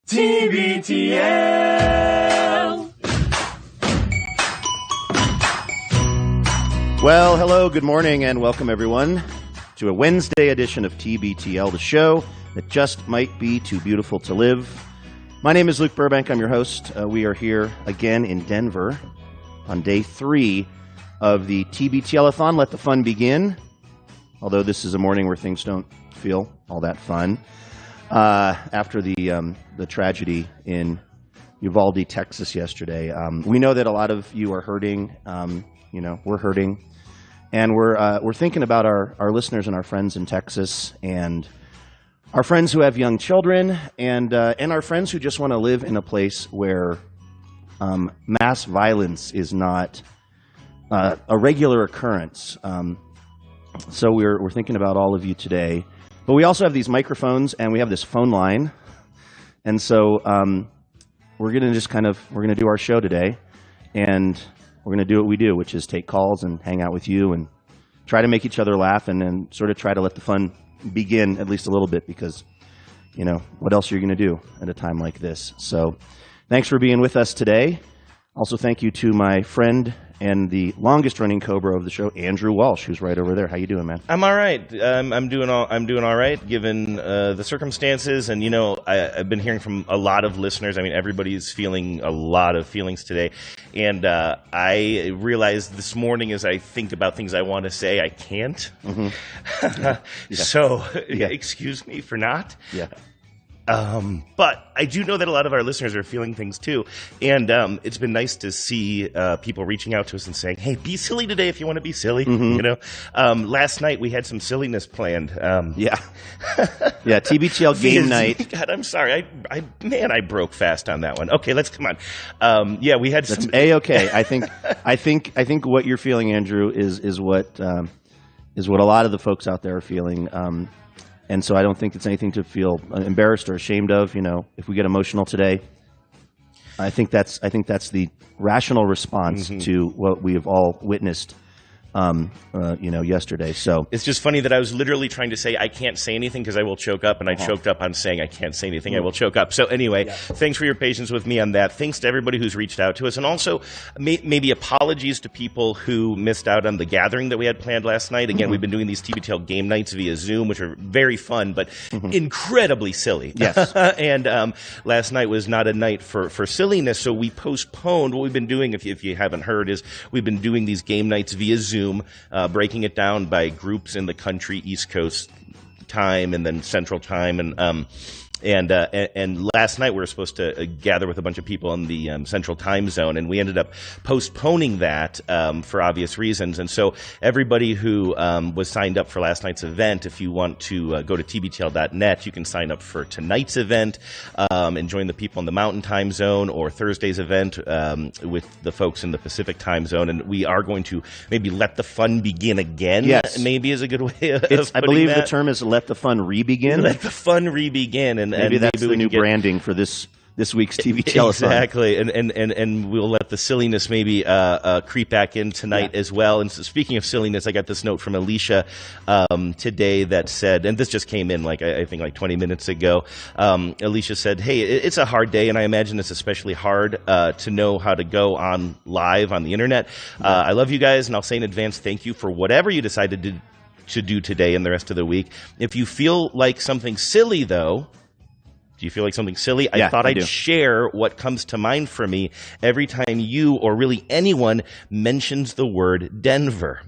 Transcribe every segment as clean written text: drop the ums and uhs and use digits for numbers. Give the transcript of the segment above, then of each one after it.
TBTL. Well, hello, good morning, and welcome everyone to a Wednesday edition of TBTL, the show that just might be too beautiful to live. My name is Luke Burbank. I'm your host. We are here again in Denver on day 3 of the TBTL-a-thon. Let the fun begin. Although this is a morning where things don't feel all that fun. After the tragedy in Uvalde, Texas yesterday. We know that a lot of you are hurting. We're hurting. And we're thinking about our listeners and our friends in Texas, and our friends who have young children, and our friends who just want to live in a place where mass violence is not a regular occurrence. So we're thinking about all of you today. But we also have these microphones, and we have this phone line. And so we're going to do our show today, and we're going to do what we do, which is take calls and hang out with you and try to make each other laugh, and then sort of try to let the fun begin at least a little bit, because, what else are you going to do at a time like this? So thanks for being with us today. Also, thank you to my friend and the longest-running Cobra of the show, Andrew Walsh, who's right over there. How you doing, man? I'm all right. I'm doing all right, given the circumstances. And I've been hearing from a lot of listeners. I mean, everybody's feeling a lot of feelings today. And I realized this morning, as I think about things I want to say, I can't. Mm-hmm. Yeah. So, excuse me for not. Yeah. But I do know that a lot of our listeners are feeling things too. And it's been nice to see people reaching out to us and saying, hey, be silly today if you want to be silly. Mm-hmm. Last night we had some silliness planned. Yeah, TBTL game night. God, I'm sorry. I broke fast on that one. Okay, come on. We had That's some... A-okay. I think what you're feeling, Andrew, is what a lot of the folks out there are feeling. And so I don't think it's anything to feel embarrassed or ashamed of. If we get emotional today, I think that's the rational response to what we have all witnessed, yesterday. So it's just funny that I was literally trying to say I can't say anything because I will choke up, and I choked up on saying I can't say anything. I will choke up. So anyway, Thanks for your patience with me on that. Thanks to everybody who's reached out to us, and also maybe apologies to people who missed out on the gathering that we had planned last night. Again, we've been doing these TBTL game nights via Zoom, which are very fun, but incredibly silly. Yes. And last night was not a night for silliness, so we postponed. What we've been doing, if you haven't heard, is we've been doing these game nights via Zoom. Breaking it down by groups in the country, East Coast time and then Central time, and last night we were supposed to gather with a bunch of people in the Central Time Zone, and we ended up postponing that for obvious reasons. And so everybody who was signed up for last night's event, if you want to go to tbtl.net, you can sign up for tonight's event and join the people in the Mountain Time Zone, or Thursday's event with the folks in the Pacific Time Zone. And we are going to maybe let the fun begin again. Yes. Maybe is a good way of I believe that. the term is let the fun re-begin. Let the fun re-begin. And maybe that's the new branding for this week's TBTL. Exactly, and we'll let the silliness maybe creep back in tonight as well. And so speaking of silliness, I got this note from Alicia today that said, and this just came in I think 20 minutes ago. Alicia said, hey, it's a hard day, and I imagine it's especially hard to know how to go on live on the internet. I love you guys, and I'll say in advance thank you for whatever you decided to do today and the rest of the week. If you feel like something silly, though, do you feel like something silly? I thought I'd share what comes to mind for me every time you, or really anyone, mentions the word Denver.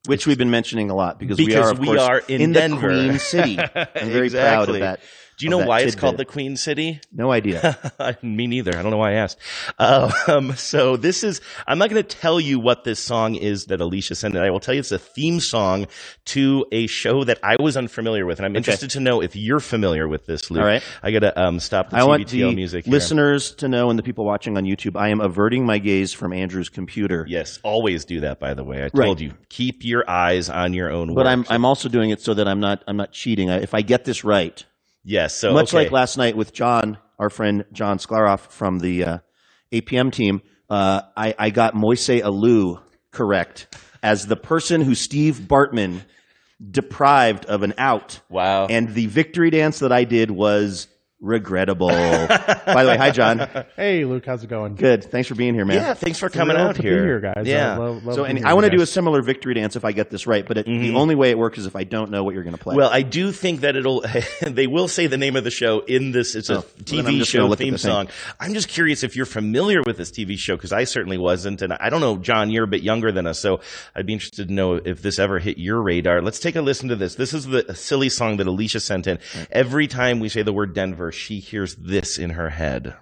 Which we've been mentioning a lot because we are, of course, in Denver. the Queen City. I'm very proud of that Do you know why it's called the Queen City? No idea. Me neither. I don't know why I asked. So this is, I'm not going to tell you what this song is that Alicia sent in. I will tell you it's a theme song to a show that I was unfamiliar with. And I'm interested to know if you're familiar with this, Luke. All right. I got to stop the TBTL music here. I want the listeners to know and the people watching on YouTube, I am averting my gaze from Andrew's computer. Yes, always do that, by the way. I told you, keep your eyes on your own work. But I'm also doing it so that I'm not cheating. If I get this right. Yes. So much like last night with John, our friend John Sklaroff from the APM team, I got Moise Alou correct as the person who Steve Bartman deprived of an out. Wow. And the victory dance that I did was regrettable. By the way, hi, John. Hey, Luke. How's it going? Good. Thanks for being here, man. Yeah, thanks for coming out here. Be here, guys. Yeah. So, and I want to do a similar victory dance if I get this right, but the only way it works is if I don't know what you're going to play. Well, I do think that they will say the name of the show in this. It's a TV show theme song. I'm just curious if you're familiar with this TV show, because I certainly wasn't. And I don't know, John, you're a bit younger than us, so I'd be interested to know if this ever hit your radar. Let's take a listen to this. This is the silly song that Alicia sent in. Right. Every time we say the word Denver, she hears this in her head.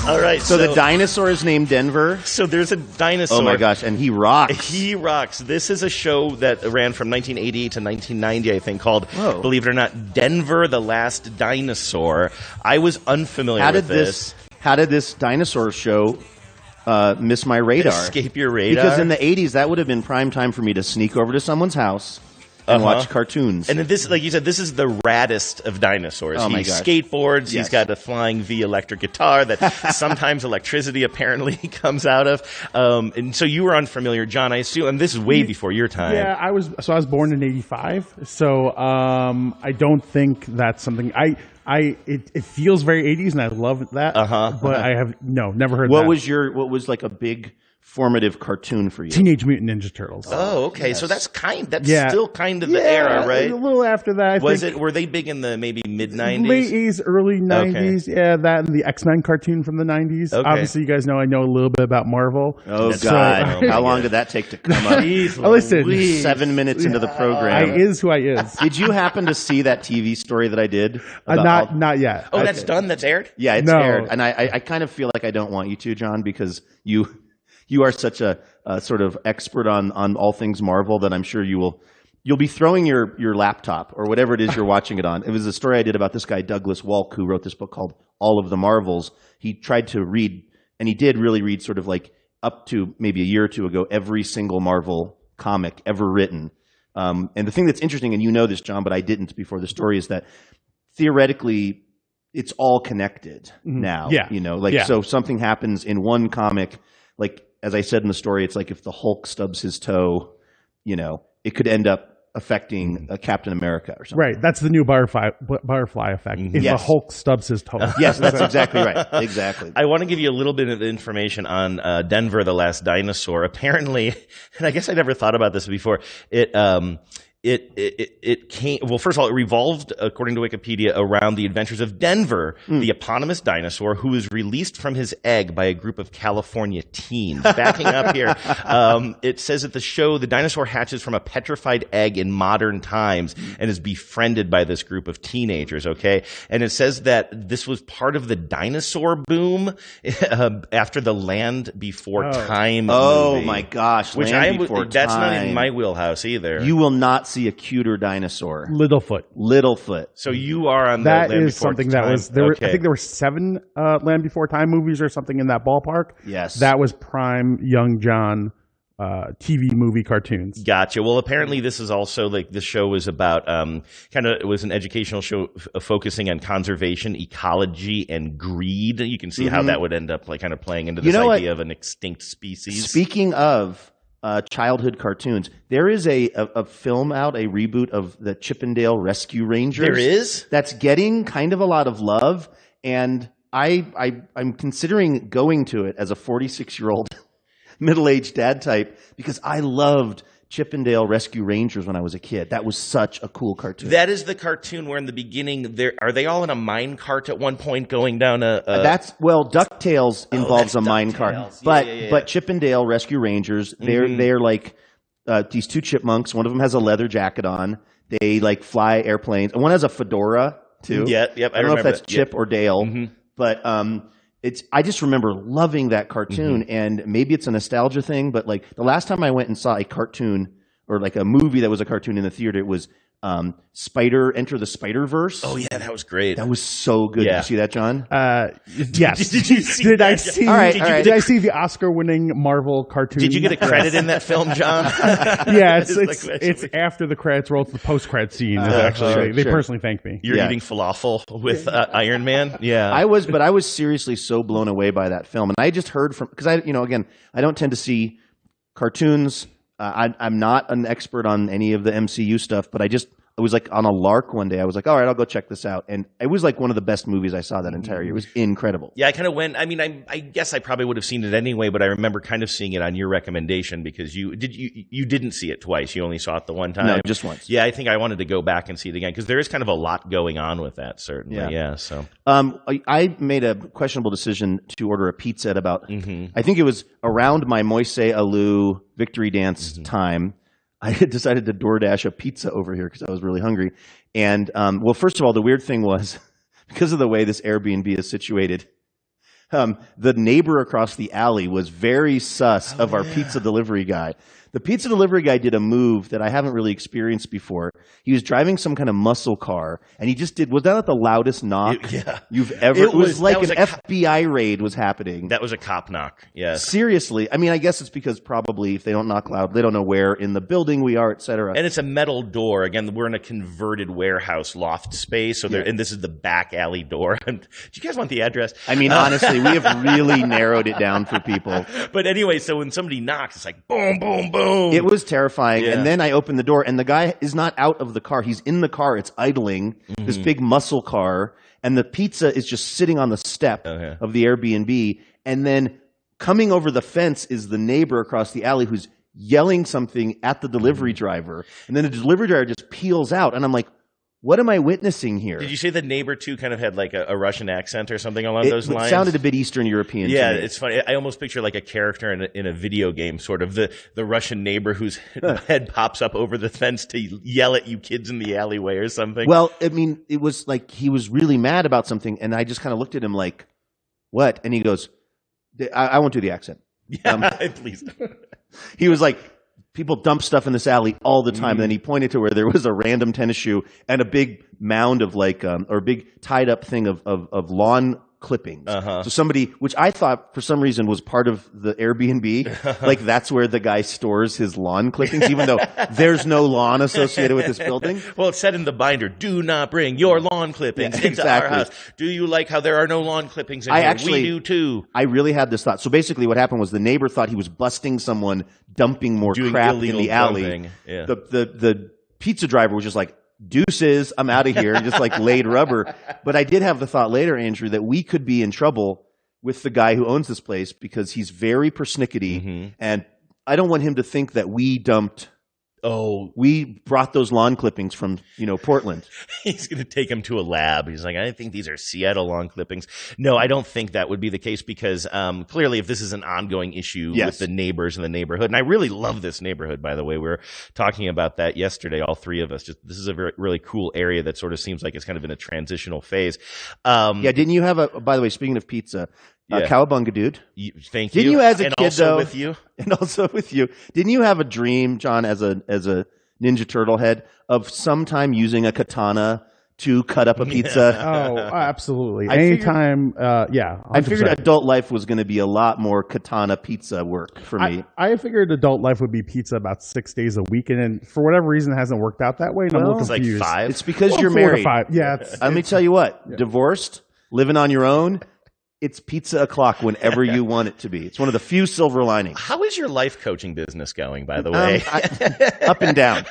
All right. So the dinosaur is named Denver. So there's a dinosaur. Oh my gosh, and he rocks. He rocks. This is a show that ran from 1988 to 1990, I think, called, believe it or not, Denver: The Last Dinosaur. I was unfamiliar with this. How did this dinosaur show miss my radar? Escape your radar? Because in the 80s, that would have been prime time for me to sneak over to someone's house and watch cartoons. And this, like you said, this is the raddest of dinosaurs. Oh he skateboards. Yes. He's got a flying V electric guitar that sometimes electricity apparently comes out of. And so you were unfamiliar, John, I assume. And this is way before your time. Yeah, I was born in '85. So I don't think that's something it feels very 80s, and I love that. But I have never heard that. What was like a big formative cartoon for you? Teenage Mutant Ninja Turtles. Oh, okay. Yes. So that's still kind of the era, right? A little after that. Were they big in the maybe mid 90s? Late 80s, early 90s. Okay. Yeah, that and the X-Men cartoon from the 90s. Okay. Obviously, you guys know I know a little bit about Marvel. Oh, God. How long did that take to come up? Listen. 7 minutes into the program. I is who I is. Did you happen to see that TV story that I did? Not yet. Oh, that's done? That's aired? Yeah, it's aired. And I kind of feel like I don't want you to, John, because you are such a sort of expert on all things Marvel that I'm sure you'll be throwing your laptop or whatever it is you're watching it on. It was a story I did about this guy, Douglas Walk, who wrote this book called All of the Marvels. He tried to read, and he did really read sort of like up to maybe a year or two ago, every single Marvel comic ever written. And the thing that's interesting, and you know this, John, but I didn't before the story, is that theoretically it's all connected now. Yeah. So something happens in one comic, like, as I said in the story, it's like if the Hulk stubs his toe, it could end up affecting Captain America or something. Right. That's the new butterfly effect. If the Hulk stubs his toe. Yes, that's exactly right. Exactly. I want to give you a little bit of information on Denver: The Last Dinosaur. Apparently, and I guess I never thought about this before, it came, well, first of all, it revolved, according to Wikipedia, around the adventures of Denver, the eponymous dinosaur who was released from his egg by a group of California teens. Backing up here, it says that the dinosaur hatches from a petrified egg in modern times and is befriended by this group of teenagers, okay? And it says that this was part of the dinosaur boom after the Land Before Time movie. Oh my gosh, That's not in my wheelhouse either. You will not see a cuter dinosaur. Littlefoot. So you are on that the Land is Before something Time. That was there. I think there were 7 Land Before Time movies or something in that ballpark. Yes, that was prime young John TV movie cartoons. Gotcha. Well, apparently this is also like the show was about it was an educational show focusing on conservation, ecology, and greed. You can see how that would end up like kind of playing into this idea of an extinct species. Speaking of childhood cartoons. There is a film out, a reboot of the Chippendale Rescue Rangers. There is? That's getting kind of a lot of love, and I'm considering going to it as a 46-year-old middle-aged dad type because I loved Chippendale Rescue Rangers when I was a kid. That was such a cool cartoon. That is the cartoon where in the beginning, are they all in a mine cart at one point going down a... DuckTales involves a mine cart. But Chippendale Rescue Rangers, they're like these two chipmunks. One of them has a leather jacket on. They like fly airplanes. And one has a fedora too. Yep. I don't know if that's Chip or Dale. But I just remember loving that cartoon, and maybe it's a nostalgia thing, but like the last time I went and saw a cartoon or like a movie that was a cartoon in the theater, it was Enter the Spider-Verse. Oh yeah, that was great. That was so good. Yeah. Did you see that, John? Yes. Did you see Did I that? see? All right. Did I see the Oscar-winning Marvel cartoon? Did you get a credit in that film, John? Yeah, it's after the credits roll. It's the post-credit scene. Actually, they personally thanked me. You're eating falafel with Iron Man. Yeah, I was seriously so blown away by that film, and I just heard from because again, I don't tend to see cartoons. I'm not an expert on any of the MCU stuff, but I was like on a lark one day. I was like, all right, I'll go check this out. And it was like one of the best movies I saw that entire year. It was incredible. Yeah, I kind of went. I mean, I guess I probably would have seen it anyway, but I remember kind of seeing it on your recommendation because you didn't see it twice. You only saw it the one time. No, just once. Yeah, I think I wanted to go back and see it again because there is kind of a lot going on with that, certainly. Yeah. So I made a questionable decision to order a pizza at about, I think it was around my Moise Alou victory dance time. I had decided to DoorDash a pizza over here because I was really hungry. And, well, first of all, the weird thing was, because of the way this Airbnb is situated, the neighbor across the alley was very sus of our pizza delivery guy. The pizza delivery guy did a move that I haven't really experienced before. He was driving some kind of muscle car, and he just was that not the loudest knock you've ever? It was like an FBI raid was happening. That was a cop knock, yes. Seriously. I mean, I guess it's because probably if they don't knock loud, they don't know where in the building we are, et cetera. And it's a metal door. Again, we're in a converted warehouse loft space, and this is the back alley door. Do you guys want the address? I mean, honestly, we have really narrowed it down for people. But anyway, so when somebody knocks, it's like boom, boom, boom. It was terrifying. And then I opened the door, and the guy is not out of the car. He's in the car. It's idling, this big muscle car. And the pizza is just sitting on the step of the Airbnb. And then coming over the fence is the neighbor across the alley who's yelling something at the delivery driver. And then the delivery driver just peels out. And I'm like, what am I witnessing here? Did you say the neighbor, too, kind of had like a Russian accent or something along those lines? It sounded a bit Eastern European Yeah, to me. it's funny. I almost picture like a character in a video game, sort of the Russian neighbor whose head pops up over the fence to yell at you kids in the alleyway or something. Well, I mean, it was like he was really mad about something, and I just kind of looked at him like, what? And he goes, I won't do the accent. Yeah, please. He was like, people dump stuff in this alley all the time. And then he pointed to where there was a random tennis shoe and a big mound of like, or a big tied up thing of lawn clippings. So somebody, which I thought for some reason was part of the Airbnb, like that's where the guy stores his lawn clippings, even though there's no lawn associated with this building. Well, it said in the binder, do not bring your lawn clippings into our house. Do you like how there are no lawn clippings in here? We do too. I really had this thought. So basically what happened was the neighbor thought he was busting someone dumping more crap in the alley. Yeah. The pizza driver was just like, deuces, I'm out of here, and just like laid rubber. But I did have the thought later, Andrew, that we could be in trouble with the guy who owns this place because he's very persnickety, and I don't want him to think that we dumped. We brought those lawn clippings from, Portland. He's going to take him to a lab. He's like, I think these are Seattle lawn clippings. No, I don't think that would be the case because clearly if this is an ongoing issue with the neighbors in the neighborhood, and I really love this neighborhood, by the way. We were talking about that yesterday, all three of us. This is a really cool area that sort of seems like it's kind of in a transitional phase. Didn't you have by the way, speaking of pizza, Cowabunga, dude. Thank you. Didn't you as a kid, also though, with you? And also with you, didn't you have a dream, John, as a Ninja Turtle head, of sometime using a katana to cut up a pizza? Oh, absolutely. Anytime, I figured adult life was going to be a lot more katana pizza work for me. I figured adult life would be pizza about 6 days a week, and then for whatever reason it hasn't worked out that way, and I'm a little confused. Like 5? It's because you're 4 married. to 5. Yeah. Let me tell you what, divorced, living on your own, it's pizza o'clock whenever you want it to be. It's one of the few silver linings. How is your life coaching business going, by the way? Up and down.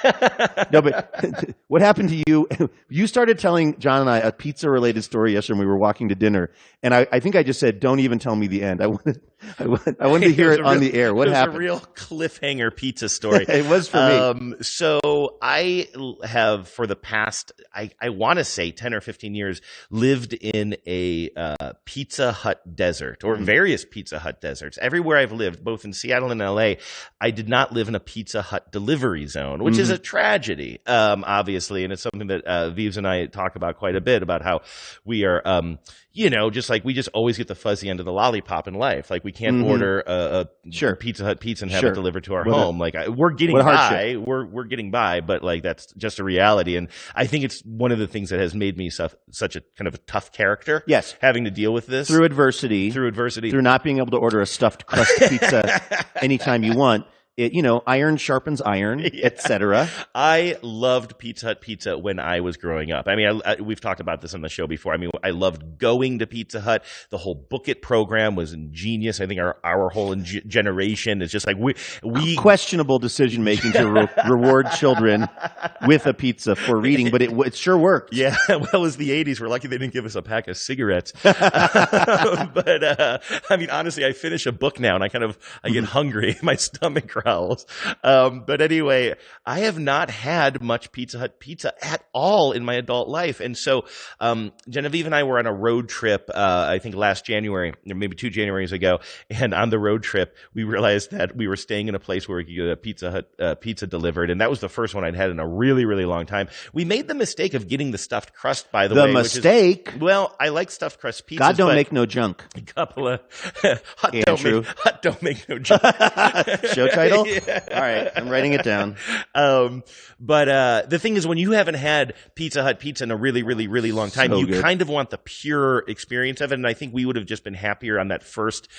No, but what happened to you? You started telling John and I a pizza-related story yesterday when we were walking to dinner, and I think I just said, "Don't even tell me the end." I wanted to hear it on the air. What happened? It was a real cliffhanger pizza story. It was for me. So I have, for the past, I want to say 10 or 15 years, lived in a Pizza Hut desert, or various Pizza Hut deserts. Everywhere I've lived, both in Seattle and LA, I did not live in a Pizza Hut delivery zone, which is a tragedy, obviously. And it's something that Vives and I talk about quite a bit, about how we are, just like we just always get the fuzzy end of the lollipop in life. Like we can't order a Pizza Hut pizza and have it delivered to our home. Like we're getting by, we're getting by, but like that's just a reality. And I think it's one of the things that has made me such a kind of a tough character. Yes, having to deal with this through adversity, through not being able to order a stuffed crust pizza anytime you want. Iron sharpens iron, etc. I loved Pizza Hut pizza when I was growing up. I mean, we've talked about this on the show before. I mean, I loved going to Pizza Hut. The whole Book It program was ingenious. I think our whole generation is just like we questionable decision making to reward children with a pizza for reading, but it sure worked. Yeah, well, it was the 80s. We're lucky they didn't give us a pack of cigarettes. But I mean, honestly, I finish a book now and I get hungry. My stomach growls. But anyway, I have not had much Pizza Hut pizza at all in my adult life. And so Genevieve and I were on a road trip, I think last January, or maybe 2 Januaries ago. And on the road trip, we realized that we were staying in a place where we could get a Pizza Hut pizza delivered. And that was the first one I'd had in a really, really long time. We made the mistake of getting the stuffed crust, by the way. The mistake? Well, I like stuffed crust pizzas. God don't make no junk. A couple of hot don't make no junk. Show title? Yeah. All right, I'm writing it down. But the thing is, when you haven't had Pizza Hut pizza in a really, really, really long time, you kind of want the pure experience of it. And I think we would have just been happier on that first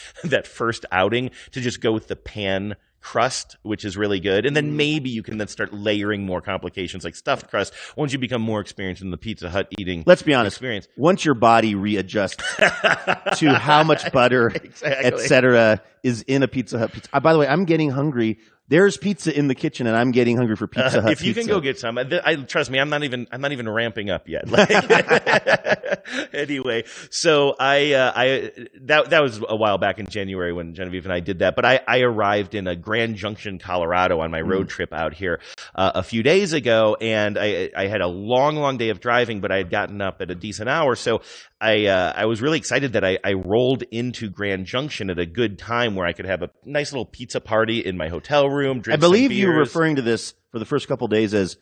outing to just go with the pan crust, which is really good. And then maybe you can then start layering more complications like stuffed crust once you become more experienced in the Pizza Hut eating. Let's be honest. Experience. Once your body readjusts to how much butter, etc., is in a Pizza Hut pizza. By the way, I'm getting hungry. There's pizza in the kitchen, and I'm getting hungry for Pizza Hut. If you can go get some, trust me, I'm not even ramping up yet. Anyway, so that was a while back in January when Genevieve and I did that. But I arrived in Grand Junction, Colorado, on my road trip out here a few days ago, and I had a long day of driving, but I had gotten up at a decent hour, so I was really excited that I rolled into Grand Junction at a good time where I could have a nice little pizza party in my hotel room. I believe you were referring to this for the first couple of days as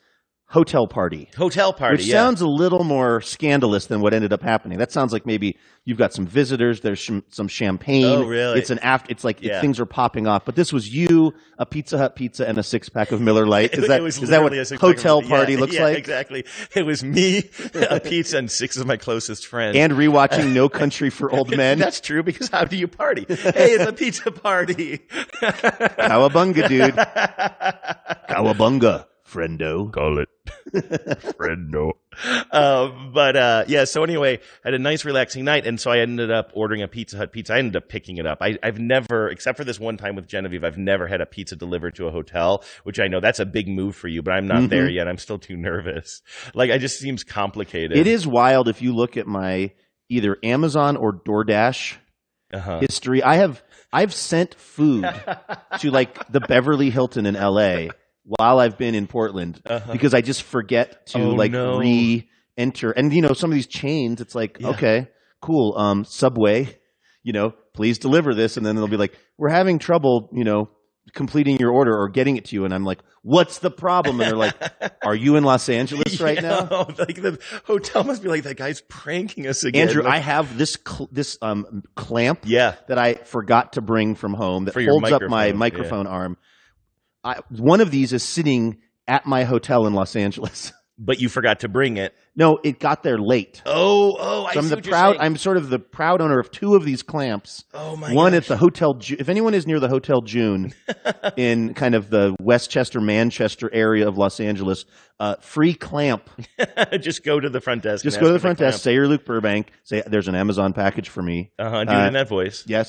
hotel party. Hotel party, which sounds a little more scandalous than what ended up happening. That sounds like maybe you've got some visitors. There's some champagne. Oh, really? It's like things are popping off. But this was you, a Pizza Hut pizza, and a 6-pack of Miller Lite. Is that what hotel party looks like? Exactly. It was me, a pizza, and 6 of my closest friends. And rewatching No Country for Old Men. That's true, because how do you party? Hey, it's a pizza party. Cowabunga, dude. Cowabunga. Friendo. Call it. Friendo. So anyway, I had a nice relaxing night, and so I ended up ordering a Pizza Hut pizza. I ended up picking it up. I've never, except for this one time with Genevieve, I've never had a pizza delivered to a hotel, which I know that's a big move for you, but I'm not there yet. I'm still too nervous. Like, it just seems complicated. It is wild if you look at my either Amazon or DoorDash history. I've sent food to like the Beverly Hilton in LA while I've been in Portland because I just forget to re-enter. And, some of these chains, it's like, okay, cool. Subway, please deliver this. And then they'll be like, we're having trouble, completing your order or getting it to you. And I'm like, what's the problem? And they're like, are you in Los Angeles right now? Like the hotel must be like, that guy's pranking us again. Andrew, I have this clamp that I forgot to bring from home that holds up my microphone arm. One of these is sitting at my hotel in Los Angeles. But you forgot to bring it. No, it got there late. I so see what you're saying. I'm sort of the proud owner of 2 of these clamps. Oh my One gosh. at the Hotel if anyone is near the Hotel June in kind of the Westchester, Manchester area of Los Angeles, free clamp. Just go to the front desk. Just go to the front desk, say you're Luke Burbank, say there's an Amazon package for me. Do it in that voice. Yes.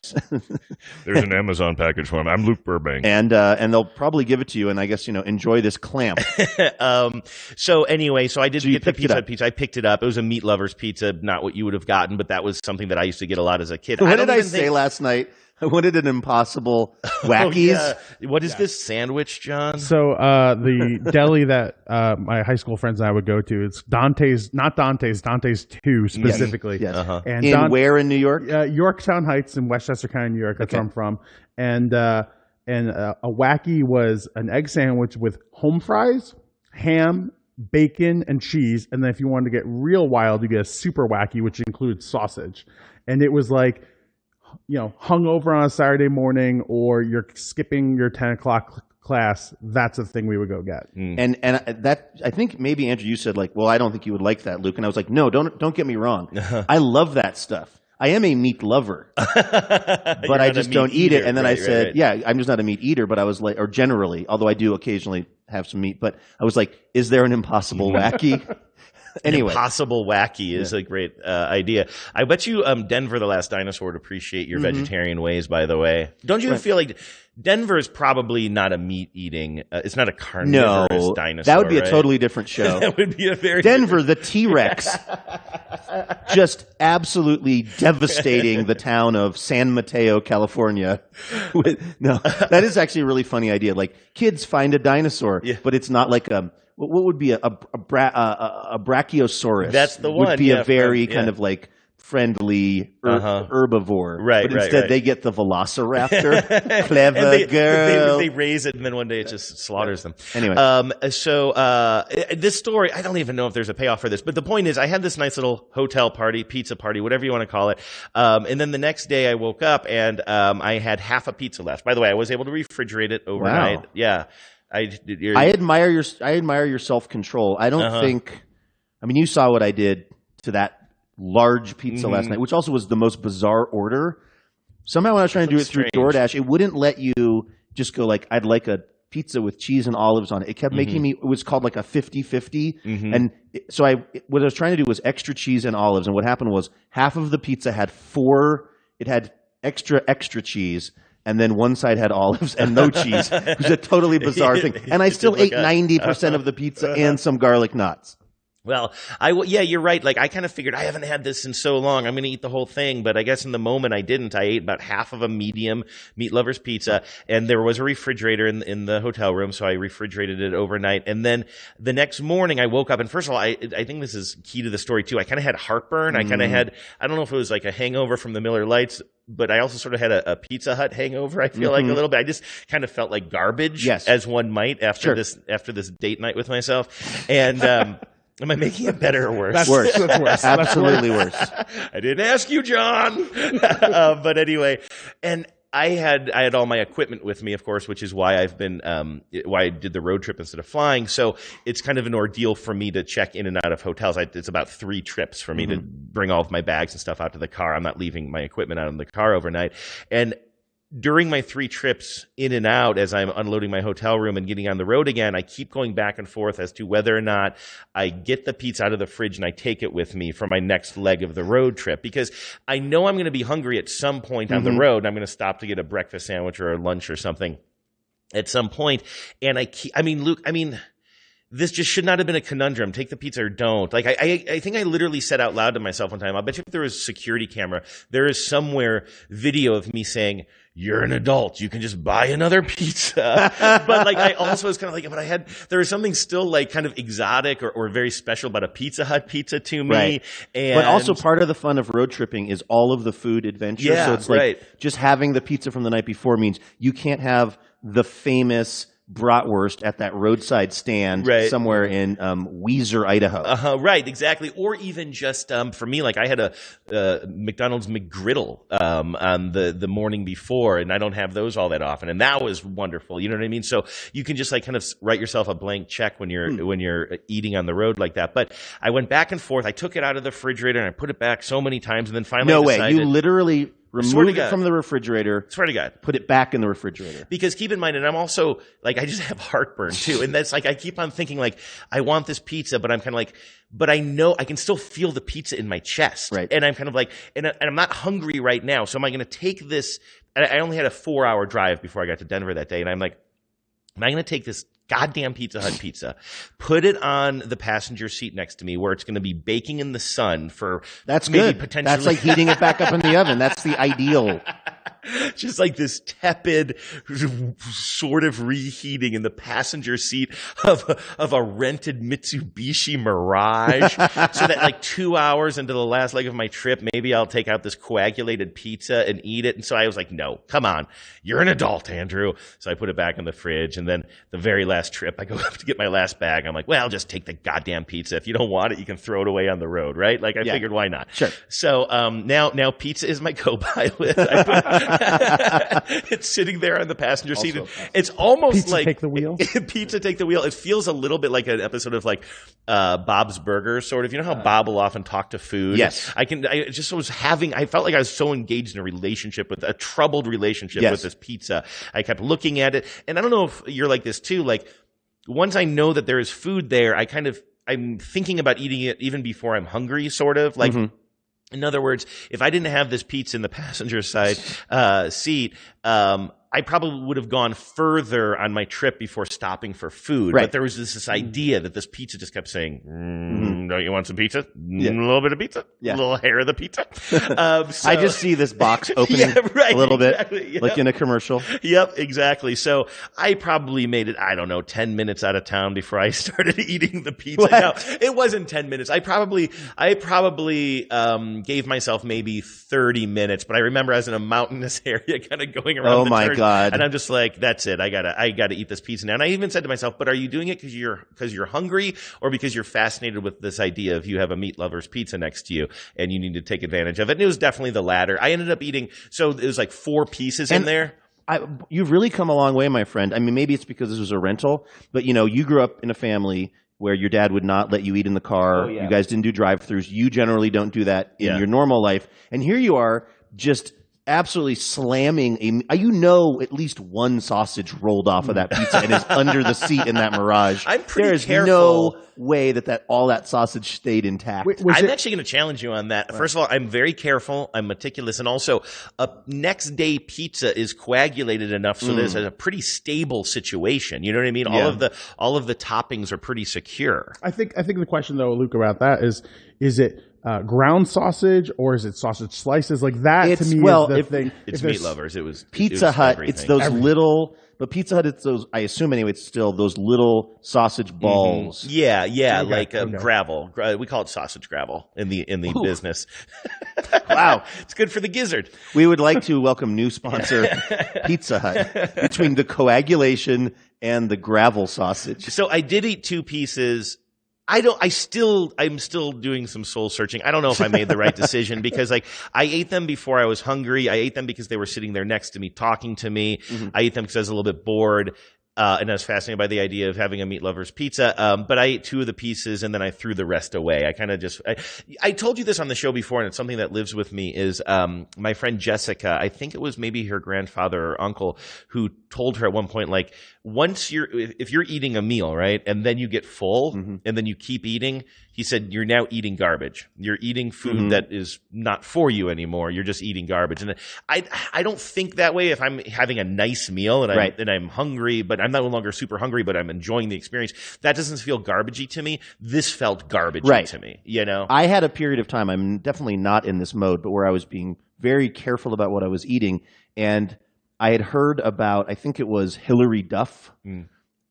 There's an Amazon package for me. I'm Luke Burbank. And they'll probably give it to you, and I guess, enjoy this clamp. So anyway, I did get the pizza. I picked it up. It was a meat lover's pizza, not what you would have gotten, but that was something that I used to get a lot as a kid. What did I say last night? I wanted an Impossible Wackies. What is this sandwich, John? So the deli that my high school friends and I would go to, it's Dante's 2 specifically. Yes. And where in New York? Yorktown Heights in Westchester County, New York. That's where I'm from. And a Wacky was an egg sandwich with home fries, ham, bacon, and cheese. And then if you wanted to get real wild, you get a super Wacky, which includes sausage. And it was like, hung over on a Saturday morning, or you're skipping your 10 o'clock class. That's the thing we would go get. And that, I think maybe Andrew, you said well, I don't think you would like that, Luke. And I was like, no, don't get me wrong. I love that stuff. I am a meat lover, but I just don't eat it. And then I said, I'm just not a meat eater, but I was like, or generally, although I do occasionally have some meat, but I was like, is there an Impossible Wacky? Anyway. Impossible Wacky is a great idea. I bet you Denver, the last dinosaur, would appreciate your vegetarian ways, by the way. Don't you feel like Denver is probably not a meat-eating, it's not a carnivorous dinosaur, that would be right? a totally different show. That would be a very Denver, the T-Rex, just absolutely devastating the town of San Mateo, California. That is actually a really funny idea. Like, kids find a dinosaur, but it's not like what would be a brachiosaurus? That's the one. Would be a very kind of like friendly herbivore. Right, but instead they get the velociraptor. Clever girl. They raise it, and then one day it just slaughters them. Anyway. This story, I don't even know if there's a payoff for this, but the point is I had this nice little hotel party, pizza party, whatever you want to call it. And then the next day I woke up and I had half a pizza left. By the way, I was able to refrigerate it overnight. Wow. Yeah. I admire your self-control. I don't think, you saw what I did to that large pizza last night, which also was the most bizarre order. Somehow when I was trying to do it through DoorDash, it wouldn't let you just go like, I'd like a pizza with cheese and olives on it. It kept making me, it was called like a 50-50. And so what I was trying to do was extra cheese and olives. And what happened was half of the pizza had it had extra cheese. And then one side had olives and no cheese. It was a totally bizarre thing. And I still ate 90% of the pizza and some garlic knots. Well, you're right. Like, I kind of figured I haven't had this in so long. I'm going to eat the whole thing. But I guess in the moment I didn't. I ate about half of a medium meat lover's pizza. And there was a refrigerator in the hotel room. So I refrigerated it overnight. And then the next morning I woke up. And first of all, I think this is key to the story too. I kind of had heartburn. I kind of had, I don't know if it was like a hangover from the Miller Lights, but I also sort of had a Pizza Hut hangover, I feel like a little bit. I just kind of felt like garbage, as one might after this date night with myself. And am I making it better or worse? That's worse. That's worse. Absolutely worse. I didn't ask you, John. But anyway, and I had all my equipment with me, of course, which is why why I did the road trip instead of flying. So it's kind of an ordeal for me to check in and out of hotels. It's about 3 trips for me to bring all of my bags and stuff out to the car. I'm not leaving my equipment out in the car overnight. And during my 3 trips in and out, as I'm unloading my hotel room and getting on the road again, I keep going back and forth as to whether or not I get the pizza out of the fridge and I take it with me for my next leg of the road trip, because I know I'm going to be hungry at some point on the road. And I'm going to stop to get a breakfast sandwich or a lunch or something at some point. And Luke, this just should not have been a conundrum. Take the pizza or don't. Like, I think I literally said out loud to myself one time, I'll bet you if there was a security camera, there is somewhere video of me saying, you're an adult, you can just buy another pizza. But like, I also was kind of like, but there was something still like kind of exotic or very special about a Pizza Hut pizza to me. Right. And but also part of the fun of road tripping is all of the food adventure. Yeah, so it's like just having the pizza from the night before means you can't have the famous bratwurst at that roadside stand somewhere in Weiser, Idaho. Right, exactly. Or even just for me, like I had a McDonald's McGriddle on the morning before, and I don't have those all that often, and that was wonderful. You know what I mean? So you can just like kind of write yourself a blank check when you're eating on the road like that. But I went back and forth. I took it out of the refrigerator and I put it back so many times, and then finally no I decided, way, you literally removed it from the refrigerator. Swear to God. Put it back in the refrigerator. Because keep in mind, and I'm also, like, I just have heartburn, too. And that's, like, I keep on thinking, like, I want this pizza, but I'm kind of like, but I know I can still feel the pizza in my chest. Right. And I'm kind of like, and I'm not hungry right now. So am I going to take this? I only had a 4-hour drive before I got to Denver that day. And I'm like, am I going to take this goddamn Pizza Hut pizza, put it on the passenger seat next to me where it's going to be baking in the sun for that's maybe good. Potentially. That's like heating it back up in the oven. That's the ideal. Just like this tepid sort of reheating in the passenger seat of a rented Mitsubishi Mirage so that like 2 hours into the last leg of my trip, maybe I'll take out this coagulated pizza and eat it. And so I was like, no, come on. You're an adult, Andrew. So I put it back in the fridge. And then the very last trip, I go up to get my last bag. I'm like, well, just take the goddamn pizza. If you don't want it, you can throw it away on the road, right? Like I figured, why not? Sure. So now pizza is my co-pilot. It's sitting there on the passenger seat. It's almost Pizza like take the wheel. Pizza take the wheel. It feels a little bit like an episode of like Bob's Burgers, sort of. You know how Bob will often talk to food. Yes. I felt like I was so engaged in a troubled relationship with this pizza. I kept looking at it, and I don't know if you're like this too. Like once I know that there is food there, I'm thinking about eating it even before I'm hungry, sort of like. Mm-hmm. In other words, if I didn't have this pizza in the passenger side seat, I probably would have gone further on my trip before stopping for food. Right. But there was this idea that this pizza just kept saying, don't you want some pizza? Yeah. A little bit of pizza? Yeah. A little hair of the pizza? I just see this box opening a little bit, like in a commercial. Yep, exactly. So I probably made it, 10 minutes out of town before I started eating the pizza. No, it wasn't 10 minutes. I probably gave myself maybe 30 minutes, but I remember I was in a mountainous area kind of going around the turn. God. And I'm just like, that's it. I gotta eat this pizza now. And I even said to myself, but are you doing it because you're hungry or because you're fascinated with this idea of you have a meat lover's pizza next to you and you need to take advantage of it? And it was definitely the latter. I ended up eating, so it was like 4 pieces in there. You've really come a long way, my friend. I mean, maybe it's because this was a rental, but you grew up in a family where your dad would not let you eat in the car. Oh, yeah. You guys didn't do drive-thrus. You generally don't do that in your normal life. And here you are just absolutely slamming at least one sausage rolled off of that pizza and is under the seat in that Mirage. I'm pretty There's careful. No way that all that sausage stayed intact. I'm actually going to challenge you on that. First of all, I'm very careful. I'm meticulous. And also, a next day pizza is coagulated enough so there's a pretty stable situation. You know what I mean? Yeah. All of the toppings are pretty secure. I think the question, though, Luke, about that is it ground sausage or is it sausage slices? Like that to me is the thing. It's meat lovers. It was Pizza Hut. Everything. It's those little, but Pizza Hut. It's those. I assume anyway. It's still those little sausage balls. Mm-hmm. Yeah, like gravel. We call it sausage gravel in the business. Wow, it's good for the gizzard. We would like to welcome new sponsor Pizza Hut between the coagulation and the gravel sausage. So I did eat 2 pieces. I'm still doing some soul searching. I don't know if I made the right decision because I ate them before I was hungry. I ate them because they were sitting there next to me, talking to me. Mm-hmm. I ate them because I was a little bit bored. And I was fascinated by the idea of having a meat lover's pizza. But I ate 2 of the pieces and then I threw the rest away. I kind of I told you this on the show before, and it's something that lives with me is, my friend Jessica, I think it was maybe her grandfather or uncle who told her at one point, like, if you're eating a meal, right, and then you get full and then you keep eating, he said, you're now eating garbage. You're eating food that is not for you anymore. You're just eating garbage. And I don't think that way if I'm having a nice meal and I'm hungry, but I'm no longer super hungry, but I'm enjoying the experience. That doesn't feel garbagey to me. This felt garbagey to me, I had a period of time, I'm definitely not in this mode, but where I was being very careful about what I was eating. And I had heard about, I think it was Hillary Duff,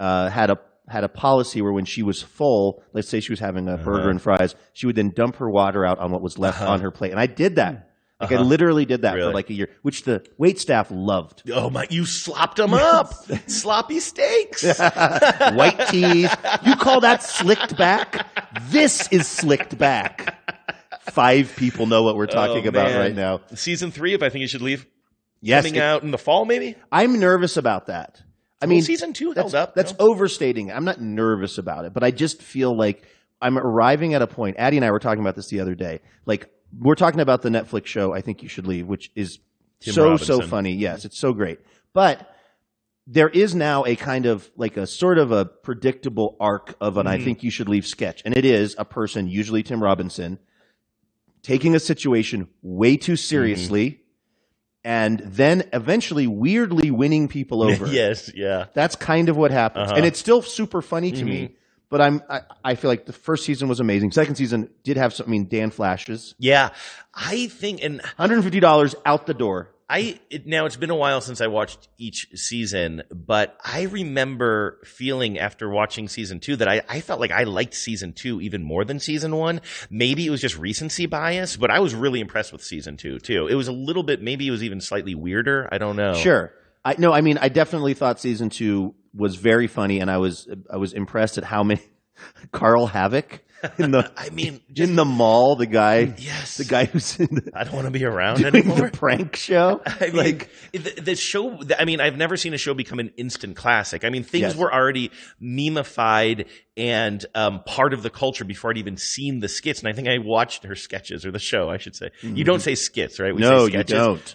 had a policy where when she was full, let's say she was having a burger and fries, she would then dump her water out on what was left on her plate. And I did that. Like I literally did that Really? for like a year, which the wait staff loved. Oh my! You slopped them up, sloppy steaks, White teas. You call that slicked back? This is slicked back. 5 people know what we're talking about right now. Season 3, if I think you should leave. Yes, Coming out in the fall, maybe. I'm nervous about that. I mean, season 2 held up. That's overstating. I'm not nervous about it, but I just feel like I'm arriving at a point. Addie and I were talking about this the other day. Like we're talking about the Netflix show I Think You Should Leave, which is Tim so Robinson. funny. Yes, it's so great. But there is now a kind of like a sort of a predictable arc of an I Think You Should Leave sketch, and it is a person, usually Tim Robinson, taking a situation way too seriously. And then eventually weirdly winning people over. Yes, yeah. That's kind of what happens. And it's still super funny to me. But I feel like the first season was amazing. Second season did have some, I mean, Dan flashes. Yeah. I think, and $150 out the door. now it's been a while since I watched each season, but I remember feeling after watching season 2 that I felt like I liked season 2 even more than season 1. Maybe it was just recency bias, but I was really impressed with season 2 too. It was a little bit, maybe it was even slightly weirder. I don't know. Sure. I definitely thought season 2 was very funny, and I was impressed at how many Carl Havoc in the in the mall, the guy who's in I don't want to be around doing anymore. the prank show. I mean, the show, I mean, I've never seen a show become an instant classic. I mean, things were already memified and part of the culture before I'd even seen the skits. And I think I watched her sketches, or the show, I should say. You don't say skits, right? We No, say sketches. you don't.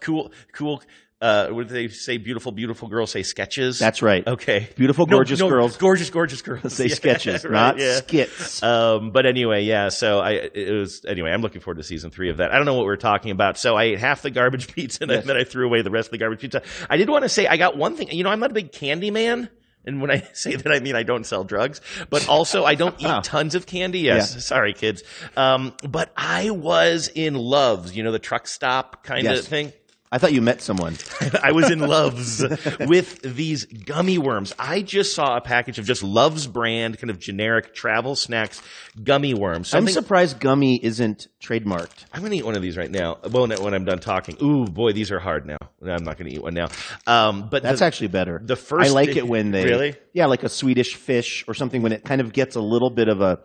Cool. What do they say? Beautiful girls say sketches. That's right. Okay. Beautiful, gorgeous girls. Gorgeous girls Say sketches, right, not yeah. skits. But anyway, yeah. So I'm looking forward to season 3 of that. I don't know what we're talking about. So I ate half the garbage pizza, and then I threw away the rest of the garbage pizza. I did want to say I got one thing. I'm not a big candy man. And when I say that, I mean I don't sell drugs, but also I don't eat tons of candy. Yes, sorry, kids. But I was in Love's, the truck stop kind of thing. I thought you met someone. I was in Love's with these gummy worms. I just saw a package of just Love's brand, kind of generic travel snacks gummy worms. I'm surprised gummy isn't trademarked. I'm going to eat one of these right now. Well, when I'm done talking. Ooh, boy, these are hard now. I'm not going to eat one now. But that's actually better. The first, I like it when they really, like a Swedish fish or something, when it kind of gets a little bit of a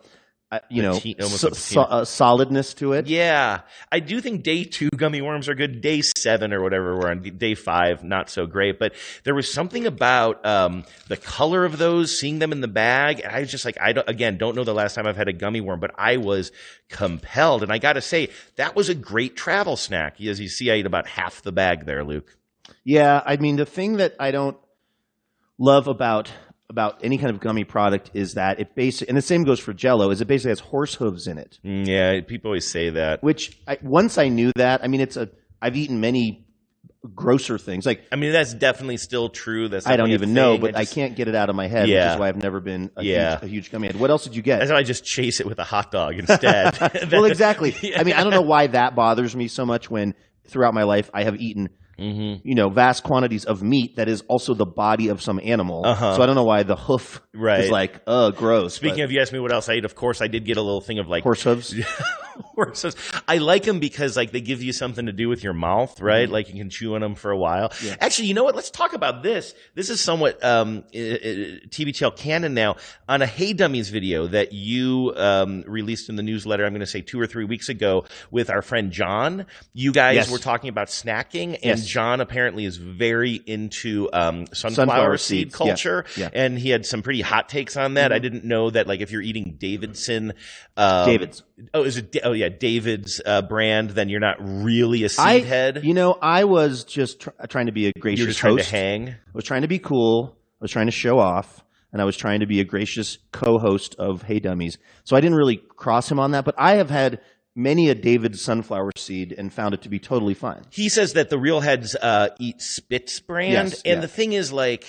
solidness to it. Yeah. I do think day 2 gummy worms are good. Day 7 or whatever, we're on day 5, not so great. But there was something about the color of those, seeing them in the bag. And I was just like, don't know the last time I've had a gummy worm, but I was compelled. And I got to say, that was a great travel snack. As you see, I ate about half the bag there, Luke. Yeah. I mean, the thing that I don't love about any kind of gummy product is that it basically, and the same goes for Jell-O, is it basically has horse hooves in it. Yeah, people always say that. Which, once I knew that, I mean, I've eaten many grosser things. Like, I mean, that's definitely still true. I don't even know, but I can't get it out of my head, which is why I've never been a huge gummy head. What else did you get? That's why I just chase it with a hot dog instead. Well, exactly. I mean, I don't know why that bothers me so much when throughout my life I have eaten vast quantities of meat that is also the body of some animal. So I don't know why the hoof is like, gross. Speaking of, you asked me what else I ate. Of course, I did get a little thing of like horse hooves. Horse hooves. I like them because like they give you something to do with your mouth, right? Like you can chew on them for a while. Yeah. Actually, you know what? Let's talk about this. This is somewhat TBTL canon now. On a Hey Dummies video that you released in the newsletter, I'm going to say 2 or 3 weeks ago, with our friend John, you guys were talking about snacking, and John apparently is very into sunflower seed culture, and he had some pretty hot takes on that. I didn't know that, like, if you're eating Davidson, David's brand, then you're not really a seed head. I was just trying to be a gracious You're just trying host. to hang. I was trying to be cool. I was trying to show off, and I was trying to be a gracious co-host of Hey Dummies. So I didn't really cross him on that, but I have had many a David's sunflower seed and found it to be totally fine. He says that the real heads eat Spitz brand, and the thing is, like,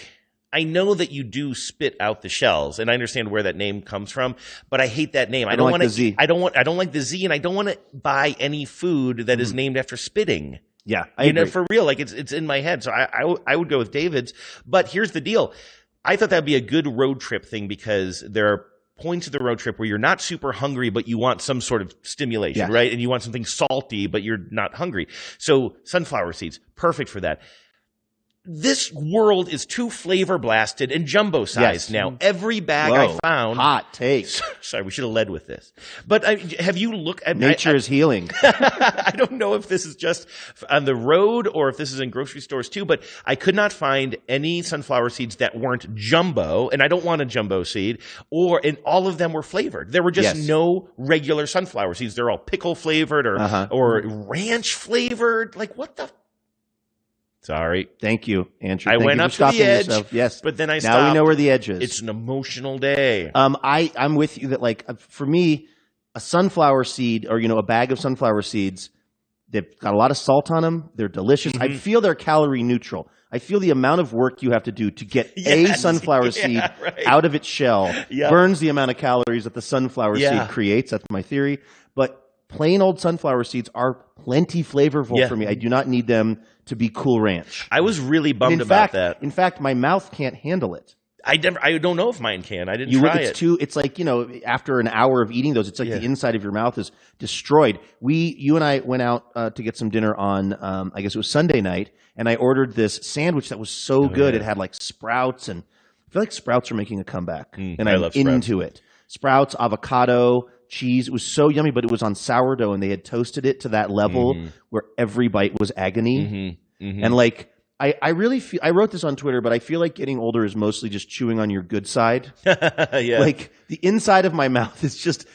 I know that you do spit out the shells, and I understand where that name comes from, but I hate that name. I don't like the Z. I don't like the Z, and I don't want to buy any food that is named after spitting. Yeah, I agree. For real, like it's in my head. So I would go with David's. But here's the deal. I thought that'd be a good road trip thing because there are points of the road trip where you're not super hungry, but you want some sort of stimulation, Yeah. right? And you want something salty, but you're not hungry. So sunflower seeds, perfect for that. This world is too flavor blasted and jumbo sized now. Every bag I found. Hot take. Sorry, we should have led with this. But have you looked at Nature is healing. I don't know if this is just on the road or if this is in grocery stores too, but I could not find any sunflower seeds that weren't jumbo, and I don't want a jumbo seed, and all of them were flavored. There were just no regular sunflower seeds. They're all pickle flavored or ranch flavored. Like, what the? Sorry. Thank you, Andrew. I Thank went you up for to the stopping edge, yourself. Yes. but then I now stopped. we know where the edge is. It's an emotional day. I'm with you that, like, for me, a sunflower seed or, a bag of sunflower seeds, they've got a lot of salt on them. They're delicious. I feel they're calorie neutral. I feel the amount of work you have to do to get a sunflower seed out of its shell burns the amount of calories that the sunflower seed creates. That's my theory. But plain old sunflower seeds are plenty flavorful for me. I do not need them to be Cool Ranch. I was really bummed about that. In fact, my mouth can't handle it. I don't know if mine can. I didn't try it. It's like, after an hour of eating those, it's like the inside of your mouth is destroyed. You and I went out to get some dinner on, I guess it was Sunday night, and I ordered this sandwich that was so good. It had like sprouts, and I feel like sprouts are making a comeback, and I'm into it. Sprouts, avocado, cheese. It was so yummy, but it was on sourdough, and they had toasted it to that level where every bite was agony. And like, I really feel, I wrote this on Twitter, but I feel like getting older is mostly just chewing on your good side. Like, the inside of my mouth is just,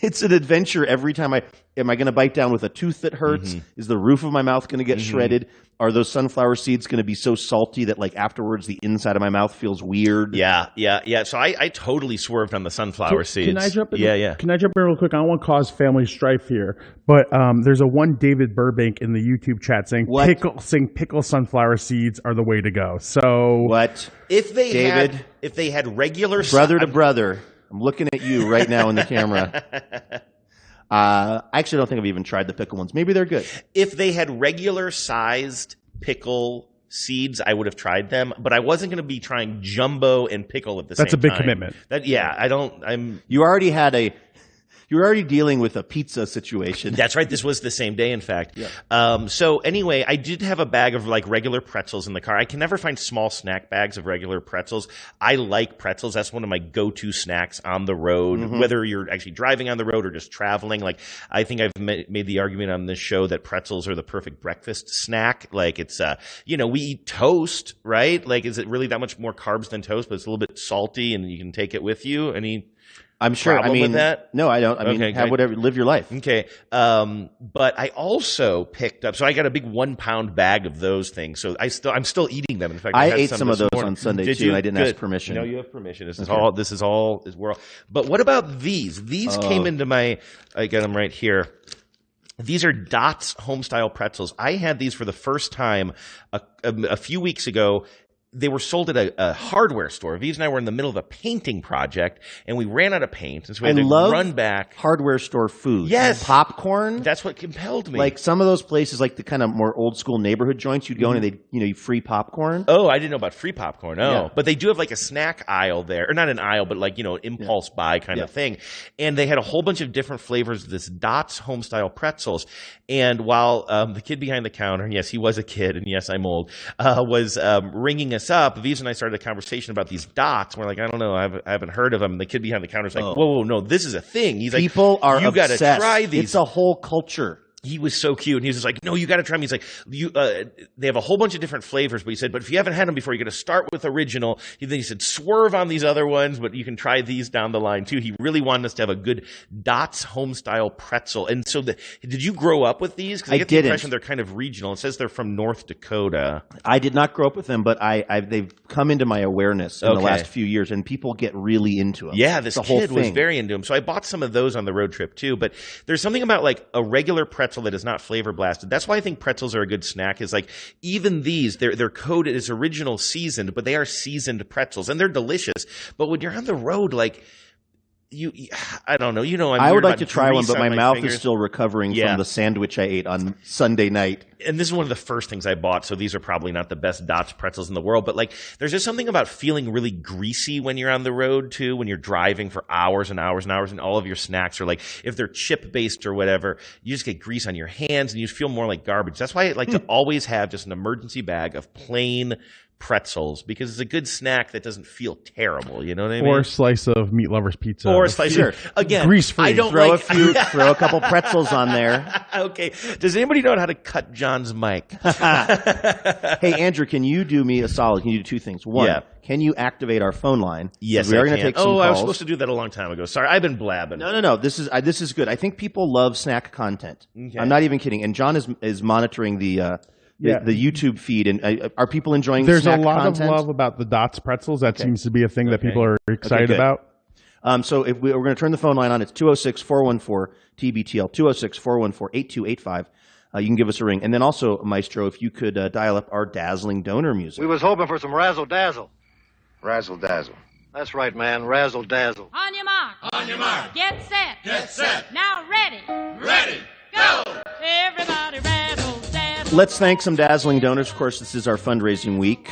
it's an adventure every time am I going to bite down with a tooth that hurts? Is the roof of my mouth going to get shredded? Are those sunflower seeds going to be so salty that, like, afterwards the inside of my mouth feels weird? Yeah. So I totally swerved on the sunflower seeds. Can I jump in? Yeah. Can I jump in real quick? I don't want to cause family strife here, but there's a one David Burbank in the YouTube chat saying pickle sunflower seeds are the way to go. So what? If they had regular brother to brother, I'm looking at you right now in the camera. I actually don't think I've even tried the pickle ones. Maybe they're good. If they had regular sized pickle seeds, I would have tried them, but I wasn't going to be trying jumbo and pickle at the same time. That's a big commitment. You're already dealing with a pizza situation. That's right. This was the same day, in fact. So anyway, I did have a bag of like regular pretzels in the car. I can never find small snack bags of regular pretzels. I like pretzels. That's one of my go-to snacks on the road, whether you're actually driving on the road or just traveling. Like, I think I've made the argument on this show that pretzels are the perfect breakfast snack. Like, it's, we eat toast, right? Like, is it really that much more carbs than toast, but it's a little bit salty and you can take it with you? I'm sure. With that? No, I don't. I mean, have whatever, live your life. Okay. But I also picked up, so I got a big 1 pound bag of those things. So I'm still eating them. In fact, I ate some of those on Sunday too, and I didn't ask permission. No, you have permission. This is all. But what about these? These came into I got them right here. These are Dots Homestyle Pretzels. I had these for the first time a few weeks ago. They were sold at a hardware store. Vives and I were in the middle of a painting project, and we ran out of paint, and so we had to run back. Hardware store food. Yes. Popcorn. That's what compelled me. Like some of those places, like the kind of more old school neighborhood joints, you'd go in and they'd, free popcorn. Oh, I didn't know about free popcorn. Oh. Yeah. But they do have like a snack aisle there. Or not an aisle, but like, an impulse buy kind of thing. And they had a whole bunch of different flavors of this Dots Homestyle Pretzels. And while the kid behind the counter, and yes, he was a kid, and yes, I'm old, was ringing us up, Vives and I started a conversation about these dots. We're like, I don't know, I haven't heard of them. And the kid behind the counter is like, whoa, no, this is a thing. He's People are you got to try these. It's a whole culture. He was so cute, and he was just like, no, you got to try them. He's like, they have a whole bunch of different flavors, but he said, but if you haven't had them before, you got to start with original. Then he said, swerve on these other ones, but you can try these down the line too. He really wanted us to have a good Dots Homestyle pretzel. And so did you grow up with these? Because I get the impression they're kind of regional. It says they're from North Dakota. I did not grow up with them, but they've come into my awareness in the last few years, and people get really into them. Yeah, this kid was very into them. So I bought some of those on the road trip too. But there's something about like a regular pretzel that is not flavor blasted. That's why I think pretzels are a good snack. Is like even these, they're coated as original seasoned, but they are seasoned pretzels and they're delicious. But when you're on the road, like I don't know. I'm I would weird like about to try one, grease but on my mouth fingers. is still recovering Yeah. from the sandwich I ate on Sunday night. And this is one of the first things I bought, so these are probably not the best Dots pretzels in the world, but like there's just something about feeling really greasy when you're on the road too, when you're driving for hours and hours and hours, and all of your snacks are like, if they're chip-based or whatever, you just get grease on your hands and you feel more like garbage. That's why I like to always have just an emergency bag of plain pretzels, because it's a good snack that doesn't feel terrible. You know what I mean? Or a slice of Meat Lover's Pizza. Or a slice. Sure. Again, Grease-free. I don't Throw like. throw a couple pretzels on there. Okay. Does anybody know how to cut John's mic? Hey, Andrew, can you do me a solid? Can you do two things? One, Yeah. can you activate our phone line? Yes, we are I going to can. take some calls. I was supposed to do that a long time ago. Sorry, I've been blabbing. No. This is good. I think people love snack content. Okay. I'm not even kidding. And John is monitoring the YouTube feed. And are people enjoying? There's a snack lot content? of love about the Dots pretzels. That seems to be a thing that people are excited good. about. So if we're going to turn the phone line on, it's 206-414-TBTL, 206-414-8285. You can give us a ring. And then also, Maestro, if you could dial up our Dazzling donor music. We was hoping for some razzle-dazzle. Razzle-dazzle. That's right, man, razzle-dazzle. On your mark. On your mark. Get set. Get set. Now ready. Ready. Go. Everybody rattle, dazzle. Let's thank some Dazzling donors. Of course, this is our fundraising week.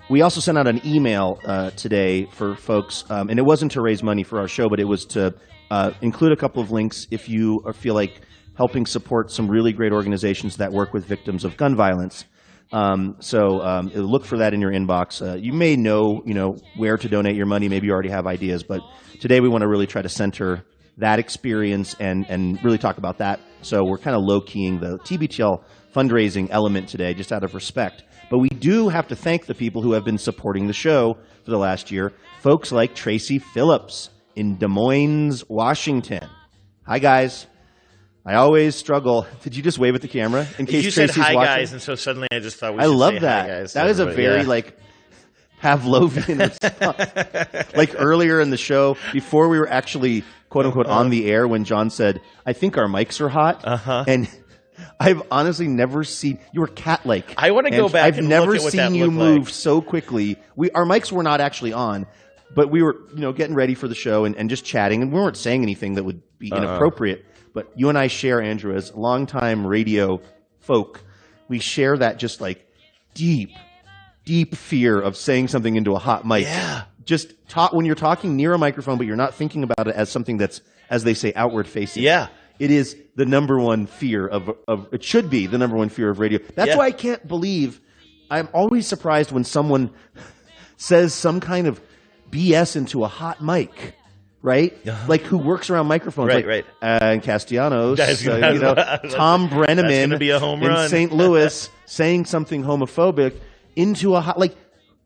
We also sent out an email today for folks, and it wasn't to raise money for our show, but it was to include a couple of links if you feel like helping support some really great organizations that work with victims of gun violence. So look for that in your inbox. You may know, where to donate your money. Maybe you already have ideas, but today we want to really try to center that experience and really talk about that. So we're kind of low-keying the TBTL fundraising element today, just out of respect. But we do have to thank the people who have been supporting the show for the last year. Folks like Tracy Phillips in Des Moines, Washington. Hi, guys. I always struggle. Did you just wave at the camera in case You Tracy's said hi, watching? guys, and so suddenly I just thought we I should love say that. hi, guys. That is a Everybody, very Pavlovian response. Like earlier in the show, before we were actually quote unquote on the air, when John said, "I think our mics are hot," and I've honestly never seen you were cat-like. I want to go back. I've and never look at what that seen you looked move like. so quickly. Our mics were not actually on, but we were getting ready for the show and just chatting, and we weren't saying anything that would be inappropriate. But you and I share, Andrew, as longtime radio folk, we share that just like deep fear of saying something into a hot mic. Yeah. Just talk when you're talking near a microphone, but you're not thinking about it as something that's, as they say, outward facing. Yeah. It is the number one fear of it should be the number one fear of radio. That's why I can't believe, I'm always surprised when someone says some kind of BS into a hot mic. Right? Like who works around microphones. Right. And Castellanos, That's- Tom Brenneman gonna be a home in run. St. Louis saying something homophobic into a hot, like,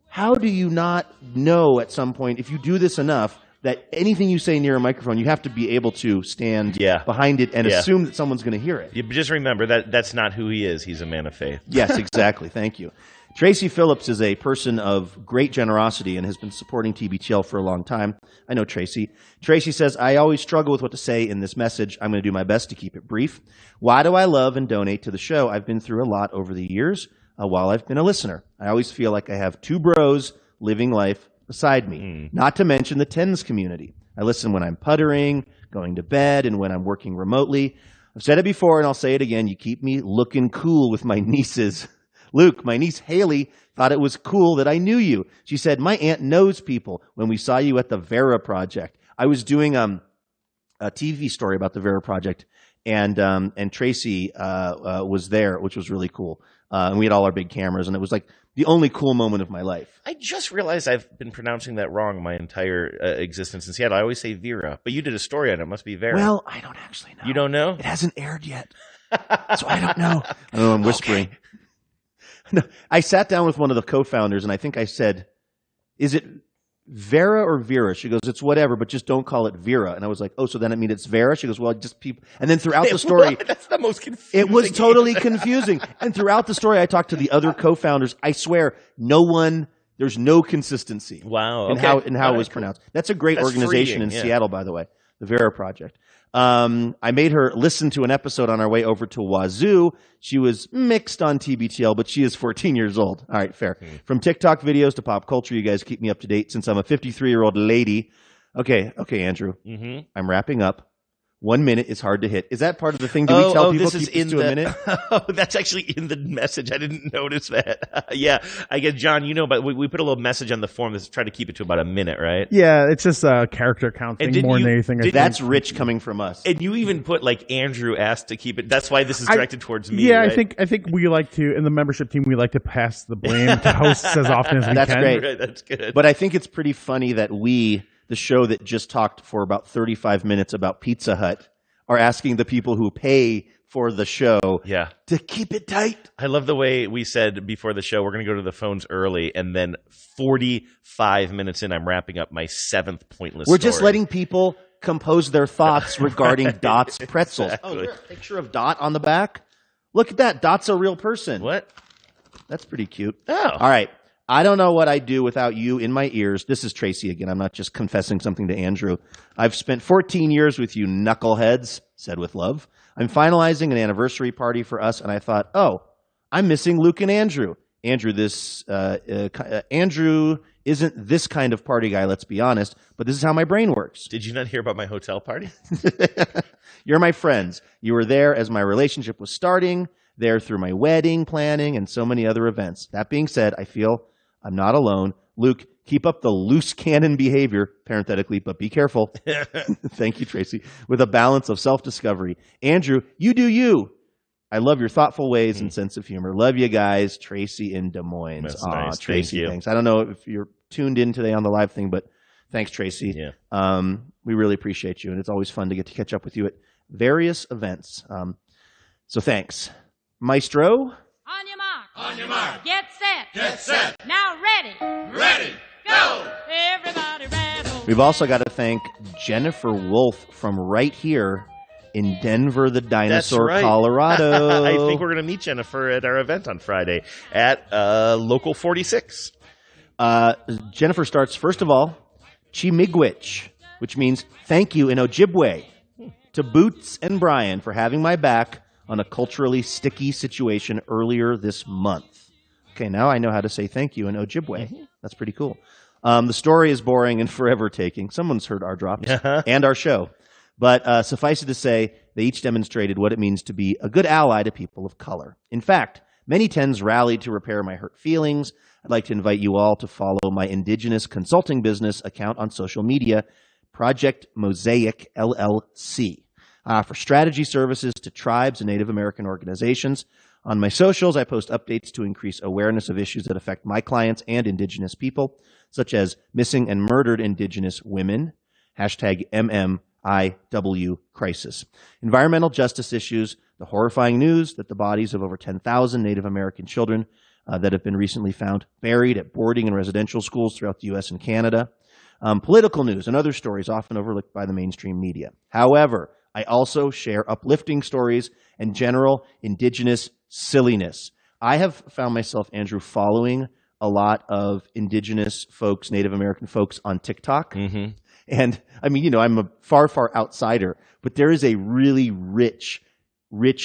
how do you not know at some point, if you do this enough, that anything you say near a microphone, you have to be able to stand behind it and assume that someone's going to hear it. You just remember that's not who he is. He's a man of faith. Yes, exactly. Thank you. Tracy Phillips is a person of great generosity and has been supporting TBTL for a long time. I know Tracy. Tracy says, I always struggle with what to say in this message. I'm going to do my best to keep it brief. Why do I love and donate to the show? I've been through a lot over the years while I've been a listener. I always feel like I have two bros living life beside me, not to mention the TENS community. I listen when I'm puttering, going to bed, and when I'm working remotely. I've said it before, and I'll say it again. You keep me looking cool with my nieces. Luke, my niece Haley, thought it was cool that I knew you. She said, my aunt knows people when we saw you at the Vera Project. I was doing a TV story about the Vera Project, and Tracy was there, which was really cool. And we had all our big cameras, and it was like the only cool moment of my life. I just realized I've been pronouncing that wrong my entire existence in Seattle. I always say Vera, but you did a story on it. It must be Vera. Well, I don't actually know. You don't know? It hasn't aired yet, so I don't know. I know I'm whispering. Okay. No, I sat down with one of the co-founders, and I think I said, is it Vera or Vera? She goes, it's whatever, but just don't call it Vera. And I was like, oh, so then it means it's Vera? She goes, well, just people. And then throughout the story, What? That's the most confusing. it was totally confusing. And throughout the story, I talked to the other co-founders. I swear, there's no consistency. Wow. In Okay. how it was pronounced. That's a great organization in Seattle, by the way, the Vera Project. I made her listen to an episode on our way over to Wazoo. She was mixed on TBTL, but she is 14 years old. All right, fair. From TikTok videos to pop culture, you guys keep me up to date since I'm a 53-year-old lady. Okay, Andrew. Mm-hmm. I'm wrapping up. 1 minute is hard to hit. Is that part of the thing? Do we tell people this keep is this to a minute? Oh, that's actually in the message. I didn't notice that. Yeah, I guess, John, you know, but we put a little message on the form that's try to keep it to about a minute, right? Yeah, it's just a character count thing more than anything. I think. That's rich coming from us. And you even put like Andrew asked to keep it. That's why this is directed towards me. Yeah, right? I think we like to, in the membership team, we like to pass the blame to hosts as often as we That's can. great. Right, that's good. But I think it's pretty funny that we, the show that just talked for about 35 minutes about Pizza Hut, are asking the people who pay for the show to keep it tight. I love the way we said before the show, we're going to go to the phones early, and then 45 minutes in, I'm wrapping up my 7th pointless We're story. just letting people compose their thoughts regarding Dot's Pretzels. Exactly. Oh, is there a picture of Dot on the back? Look at that. Dot's a real person. What? That's pretty cute. Oh. All right. I don't know what I'd do without you in my ears. This is Tracy again. I'm not just confessing something to Andrew. I've spent 14 years with you knuckleheads, said with love. I'm finalizing an anniversary party for us, and I thought, oh, I'm missing Luke and Andrew. Andrew isn't this kind of party guy, let's be honest, but this is how my brain works. Did you not hear about my hotel party? You're my friends. You were there as my relationship was starting, there through my wedding planning, and so many other events. That being said, I feel I'm not alone. Luke, keep up the loose cannon behavior, parenthetically, but be careful. Thank you, Tracy. With a balance of self-discovery. Andrew, you do you. I love your thoughtful ways and sense of humor. Love you guys. Tracy in Des Moines. That's nice. Tracy, Thank you. thanks. I don't know if you're tuned in today on the live thing, but thanks, Tracy. Yeah. We really appreciate you, and it's always fun to get to catch up with you at various events. So thanks. Maestro? On your mark. On your mark. Get set. Get set. Now ready. Ready. Go. Everybody rattle. We've also got to thank Jennifer Wolf from right here in Denver, the Dinosaur, That's right. Colorado. I think we're going to meet Jennifer at our event on Friday at Local 46. Jennifer starts, first of all, Chimigwich, which means thank you in Ojibwe, to Boots and Brian for having my back on a culturally sticky situation earlier this month. Okay, now I know how to say thank you in Ojibwe. That's pretty cool. The story is boring and forever taking. Someone's heard our drops and our show. But suffice it to say, they each demonstrated what it means to be a good ally to people of color. In fact, many tens rallied to repair my hurt feelings. I'd like to invite you all to follow my Indigenous consulting business account on social media, Project Mosaic LLC, for strategy services to tribes and Native American organizations. On my socials, I post updates to increase awareness of issues that affect my clients and Indigenous people, such as missing and murdered Indigenous women, hashtag MMIW crisis, environmental justice issues, the horrifying news that the bodies of over 10,000 Native American children that have been recently found buried at boarding and residential schools throughout the U.S. and Canada, political news and other stories often overlooked by the mainstream media. However, I also share uplifting stories and general Indigenous silliness. I have found myself, Andrew, following a lot of Indigenous folks, Native American folks on TikTok. Mm-hmm. And I mean, you know, I'm a far, far outsider, but there is a really rich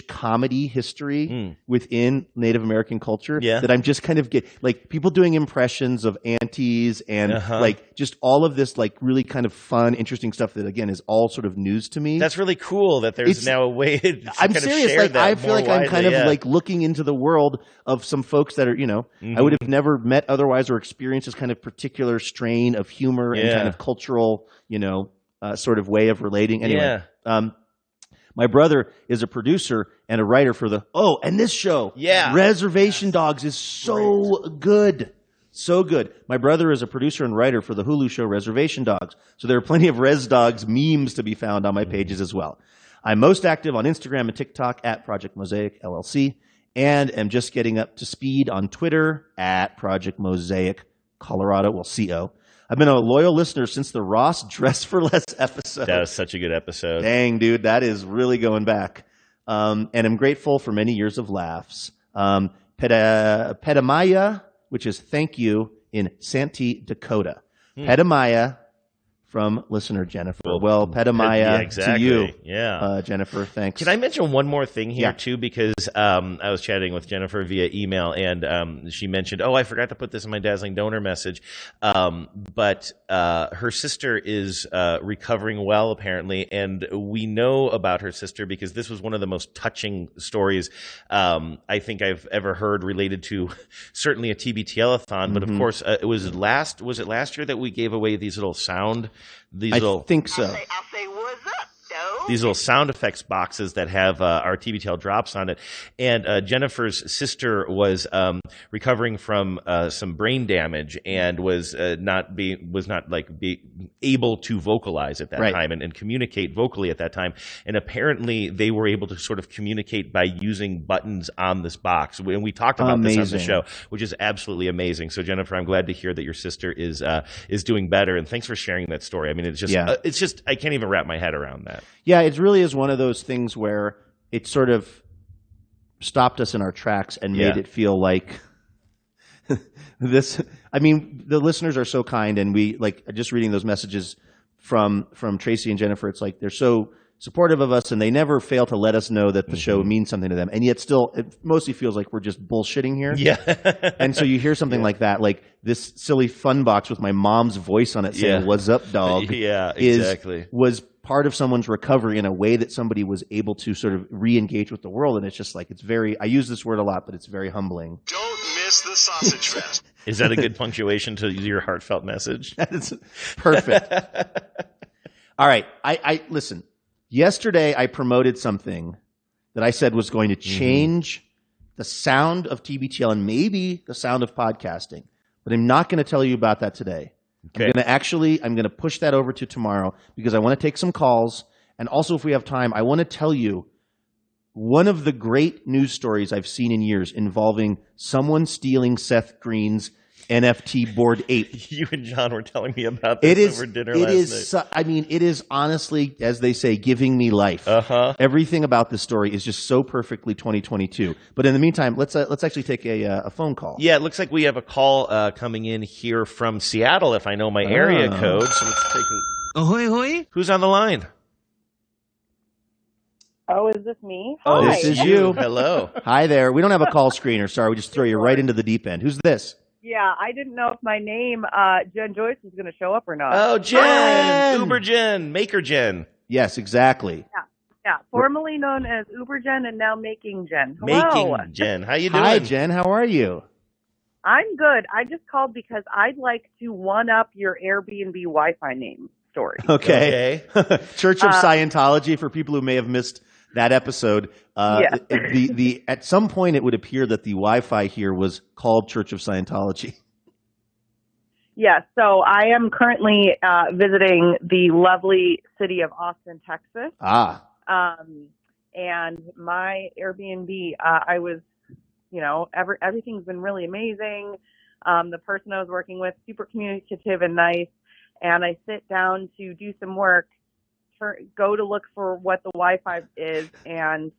comedy history within Native American culture that I'm just kind of like people doing impressions of aunties and like just all of this like really kind of fun, interesting stuff that again is all sort of news to me. That's really cool that there's now a way to I'm kind of serious. share Like that I feel more like I'm kind of widely, like looking into the world of some folks that are, you know, I would have never met otherwise or experienced this kind of particular strain of humor and kind of cultural, you know, sort of way of relating. Anyway, my brother is a producer and a writer for and this show, Reservation Dogs, is so good. So good. My brother is a producer and writer for the Hulu show Reservation Dogs. So there are plenty of Res Dogs memes to be found on my pages as well. I'm most active on Instagram and TikTok at Project Mosaic LLC, and am just getting up to speed on Twitter at Project Mosaic Colorado, CO. I've been a loyal listener since the Ross Dress for Less episode. That was such a good episode. Dang, dude, that is really going back. And I'm grateful for many years of laughs. Pedamaya, which is thank you in Santee, Dakota. Pedamaya from listener Jennifer. Well, Pedamaya yeah, exactly. to you, yeah. Jennifer. Thanks. Can I mention one more thing here, too? Because I was chatting with Jennifer via email, and she mentioned, I forgot to put this in my Dazzling donor message. But her sister is recovering well, apparently, and we know about her sister because this was one of the most touching stories I think I've ever heard related to certainly a TBTL-a-thon. But, of course, was it last year that we gave away these little I think so. I'll say, what's up, though? These little sound effects boxes that have our TBTL drops on it. And Jennifer's sister was recovering from some brain damage and was not able to vocalize at that time and communicate vocally at that time. And apparently they were able to sort of communicate by using buttons on this box. And we talked about this on the show, which is absolutely amazing. So Jennifer, I'm glad to hear that your sister is doing better. And thanks for sharing that story. I mean, it's just I can't even wrap my head around that. Yeah, it really is one of those things where it sort of stopped us in our tracks and made it feel like this. I mean, the listeners are so kind, and we just reading those messages from Tracy and Jennifer. It's like they're so supportive of us, and they never fail to let us know that the show means something to them. And yet still, it mostly feels like we're just bullshitting here. Yeah. And so you hear something like that, like this silly fun box with my mom's voice on it saying, "What's up, dog?" Yeah, exactly. Was part of someone's recovery in a way that somebody was able to sort of re-engage with the world. And it's just like, it's very, I use this word a lot, but it's very humbling. Don't miss the sausage fest. Is that a good punctuation to your heartfelt message? That's perfect. All right. I listen, yesterday I promoted something that I said was going to change the sound of TBTL and maybe the sound of podcasting, but I'm not going to tell you about that today. Okay. I'm going to push that over to tomorrow because I want to take some calls. And also, if we have time, I want to tell you one of the great news stories I've seen in years involving someone stealing Seth Green's NFT Bored Ape. You and John were telling me about this over dinner last night. I mean, it is honestly, as they say, giving me life. Everything about this story is just so perfectly 2022. But in the meantime, let's actually take a phone call. Yeah, it looks like we have a call coming in here from Seattle, if I know my area code. So let's take a... Ahoy, hoy. Who's on the line? Oh, is this me? Oh, this is you. Hello. Hi there. We don't have a call screener. Sorry, we just throw you right into the deep end. Who's this? Yeah, I didn't know if my name, Jen Joyce, was going to show up or not. Oh, Jen! Uber Jen, Maker Jen. Yes, exactly. Yeah, formerly known as Uber Jen and now Making Jen. Hello. Making Jen. How you doing? Hi, Jen. How are you? I'm good. I just called because I'd like to one-up your Airbnb Wi-Fi name story. Okay. Church of Scientology, for people who may have missed that episode. At some point, it would appear that the Wi-Fi here was called Church of Scientology. Yes. So I am currently visiting the lovely city of Austin, Texas. And my Airbnb, I was, everything's been really amazing. The person I was working with, super communicative and nice. And I sit down to do some work, go to look for what the Wi-Fi is, and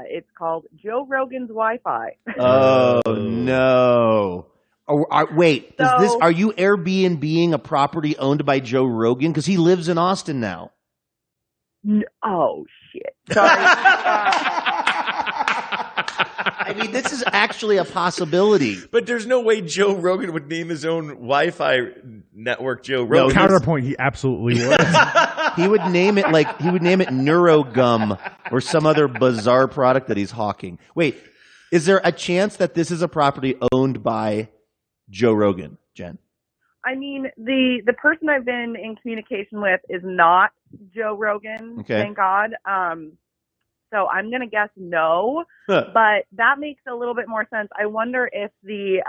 it's called Joe Rogan's Wi-Fi. Oh, no. Wait, are you Airbnb-ing a property owned by Joe Rogan? Because he lives in Austin now. Oh, shit. Sorry. I mean, this is actually a possibility. But there's no way Joe Rogan would name his own Wi-Fi network Joe Rogan. No, counterpoint, he absolutely would. He would name it Neurogum or some other bizarre product that he's hawking. Wait, is there a chance that this is a property owned by Joe Rogan, Jen? I mean, the person I've been in communication with is not Joe Rogan, thank God. So I'm going to guess no, but that makes a little bit more sense. I wonder if the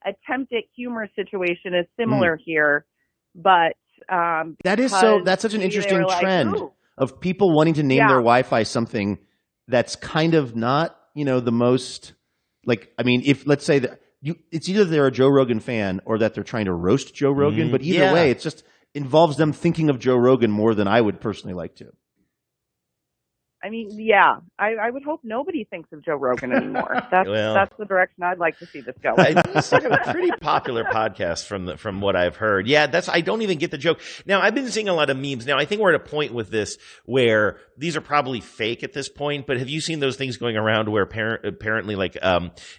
attempt at humor situation is similar here, but that's such an interesting trend of people wanting to name their Wi-Fi something that's kind of not, the most, if let's say that it's either they're a Joe Rogan fan or that they're trying to roast Joe Rogan, but either way, it just involves them thinking of Joe Rogan more than I would personally like to. I mean, yeah, I would hope nobody thinks of Joe Rogan anymore. That's the direction I'd like to see this go. It's like a pretty popular podcast from what I've heard. Yeah, I don't even get the joke. Now, I've been seeing a lot of memes. Now, I think we're at a point with this where these are probably fake at this point, but have you seen those things going around where apparently like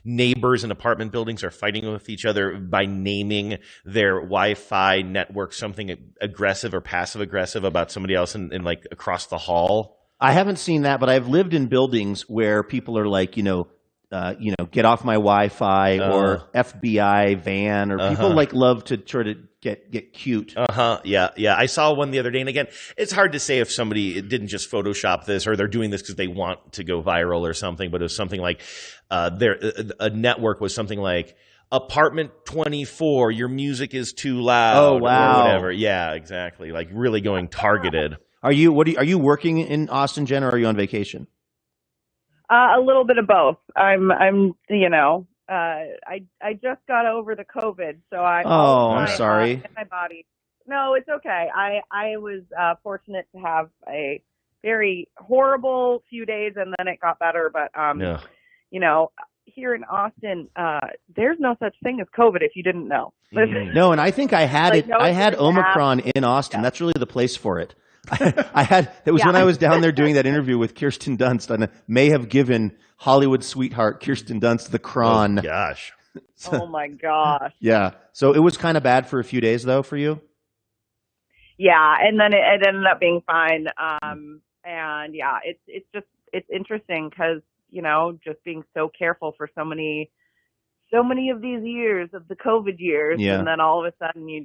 neighbors in apartment buildings are fighting with each other by naming their Wi-Fi network something aggressive or passive aggressive about somebody else in like across the hall? I haven't seen that, but I've lived in buildings where people are like, get off my Wi-Fi or FBI van, or people like love to try to get cute. Yeah. I saw one the other day, and again, it's hard to say if somebody didn't just Photoshop this or they're doing this because they want to go viral or something. But it was something like a network was something like apartment 24. Your music is too loud. Oh wow! Or whatever. Yeah, exactly. Like really going targeted. Are you working in Austin, Jen, or are you on vacation? A little bit of both. I'm I just got over the COVID, so I'm sorry. My body. No, it's okay. I was fortunate to have a very horrible few days, and then it got better. But here in Austin, there's no such thing as COVID if you didn't know. No, and I think I had it. I had Omicron in Austin. Yeah. That's really the place for it. It was when I was down there doing that interview with Kirsten Dunst, and I may have given Hollywood sweetheart Kirsten Dunst the cron. Oh, gosh. Oh, my gosh. Yeah. So it was kind of bad for a few days, though, for you? Yeah, and then it ended up being fine. And, yeah, it's interesting because, just being so careful for so many of these years of the COVID years, and then all of a sudden you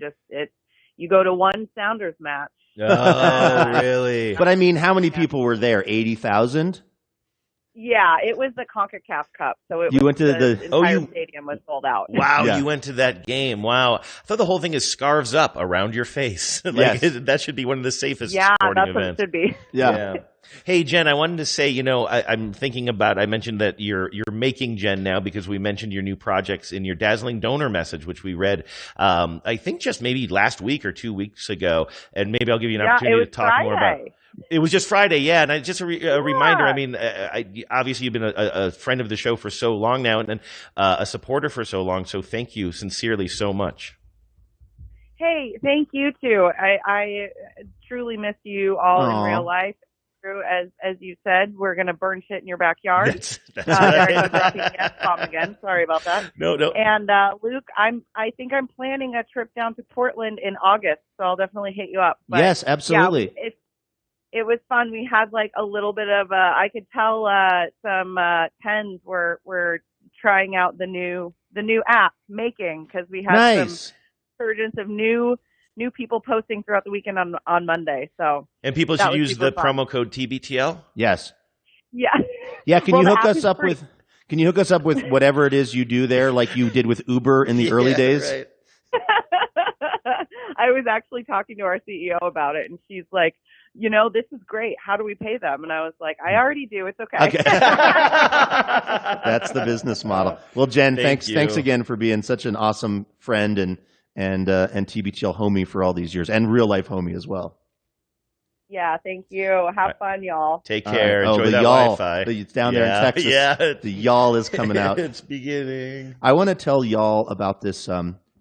go to one Sounders match. Oh, really? But I mean, how many people were there? 80,000? Yeah, it was the CONCACAF Cup, so you went to the entire stadium was sold out. Wow, you went to that game. Wow, I thought the whole thing is scarves up around your face. That should be one of the safest sporting events. What it should be. Yeah. Hey, Jen, I wanted to say, I'm thinking about, I mentioned that you're making Jen now because we mentioned your new projects in your Dazzling donor message, which we read, I think just maybe last week or 2 weeks ago. And maybe I'll give you an opportunity to talk more about it. It was just Friday, yeah. And just a reminder, I mean, obviously you've been a friend of the show for so long now and a supporter for so long. So thank you sincerely so much. Hey, thank you too. I truly miss you all in real life. As you said, we're going to burn shit in your backyard. That's right. Tom again. Sorry about that. No. And Luke, I think I'm planning a trip down to Portland in August, so I'll definitely hit you up. But, yes, absolutely. Yeah, it was fun. We had like a little bit of I could tell some tens were trying out the new app Making, because we had some surgence of new people posting throughout the weekend on Monday. So and people should use the promo code TBTL. Yes. Yeah. Yeah. Can you hook us up with? Can you hook us up with whatever it is you do there, like you did with Uber in the early days? Right. I was actually talking to our CEO about it, and she's like, this is great. How do we pay them? And I was like, I already do. It's okay. That's the business model. Well, Jen, thanks again for being such an awesome friend and TBTL homie for all these years, and real life homie as well. Yeah, thank you. Have fun, y'all. Take care. Enjoy that y'all. Wi-Fi. It's down there in Texas. Yeah, the y'all is coming out. It's beginning. I want to tell y'all about this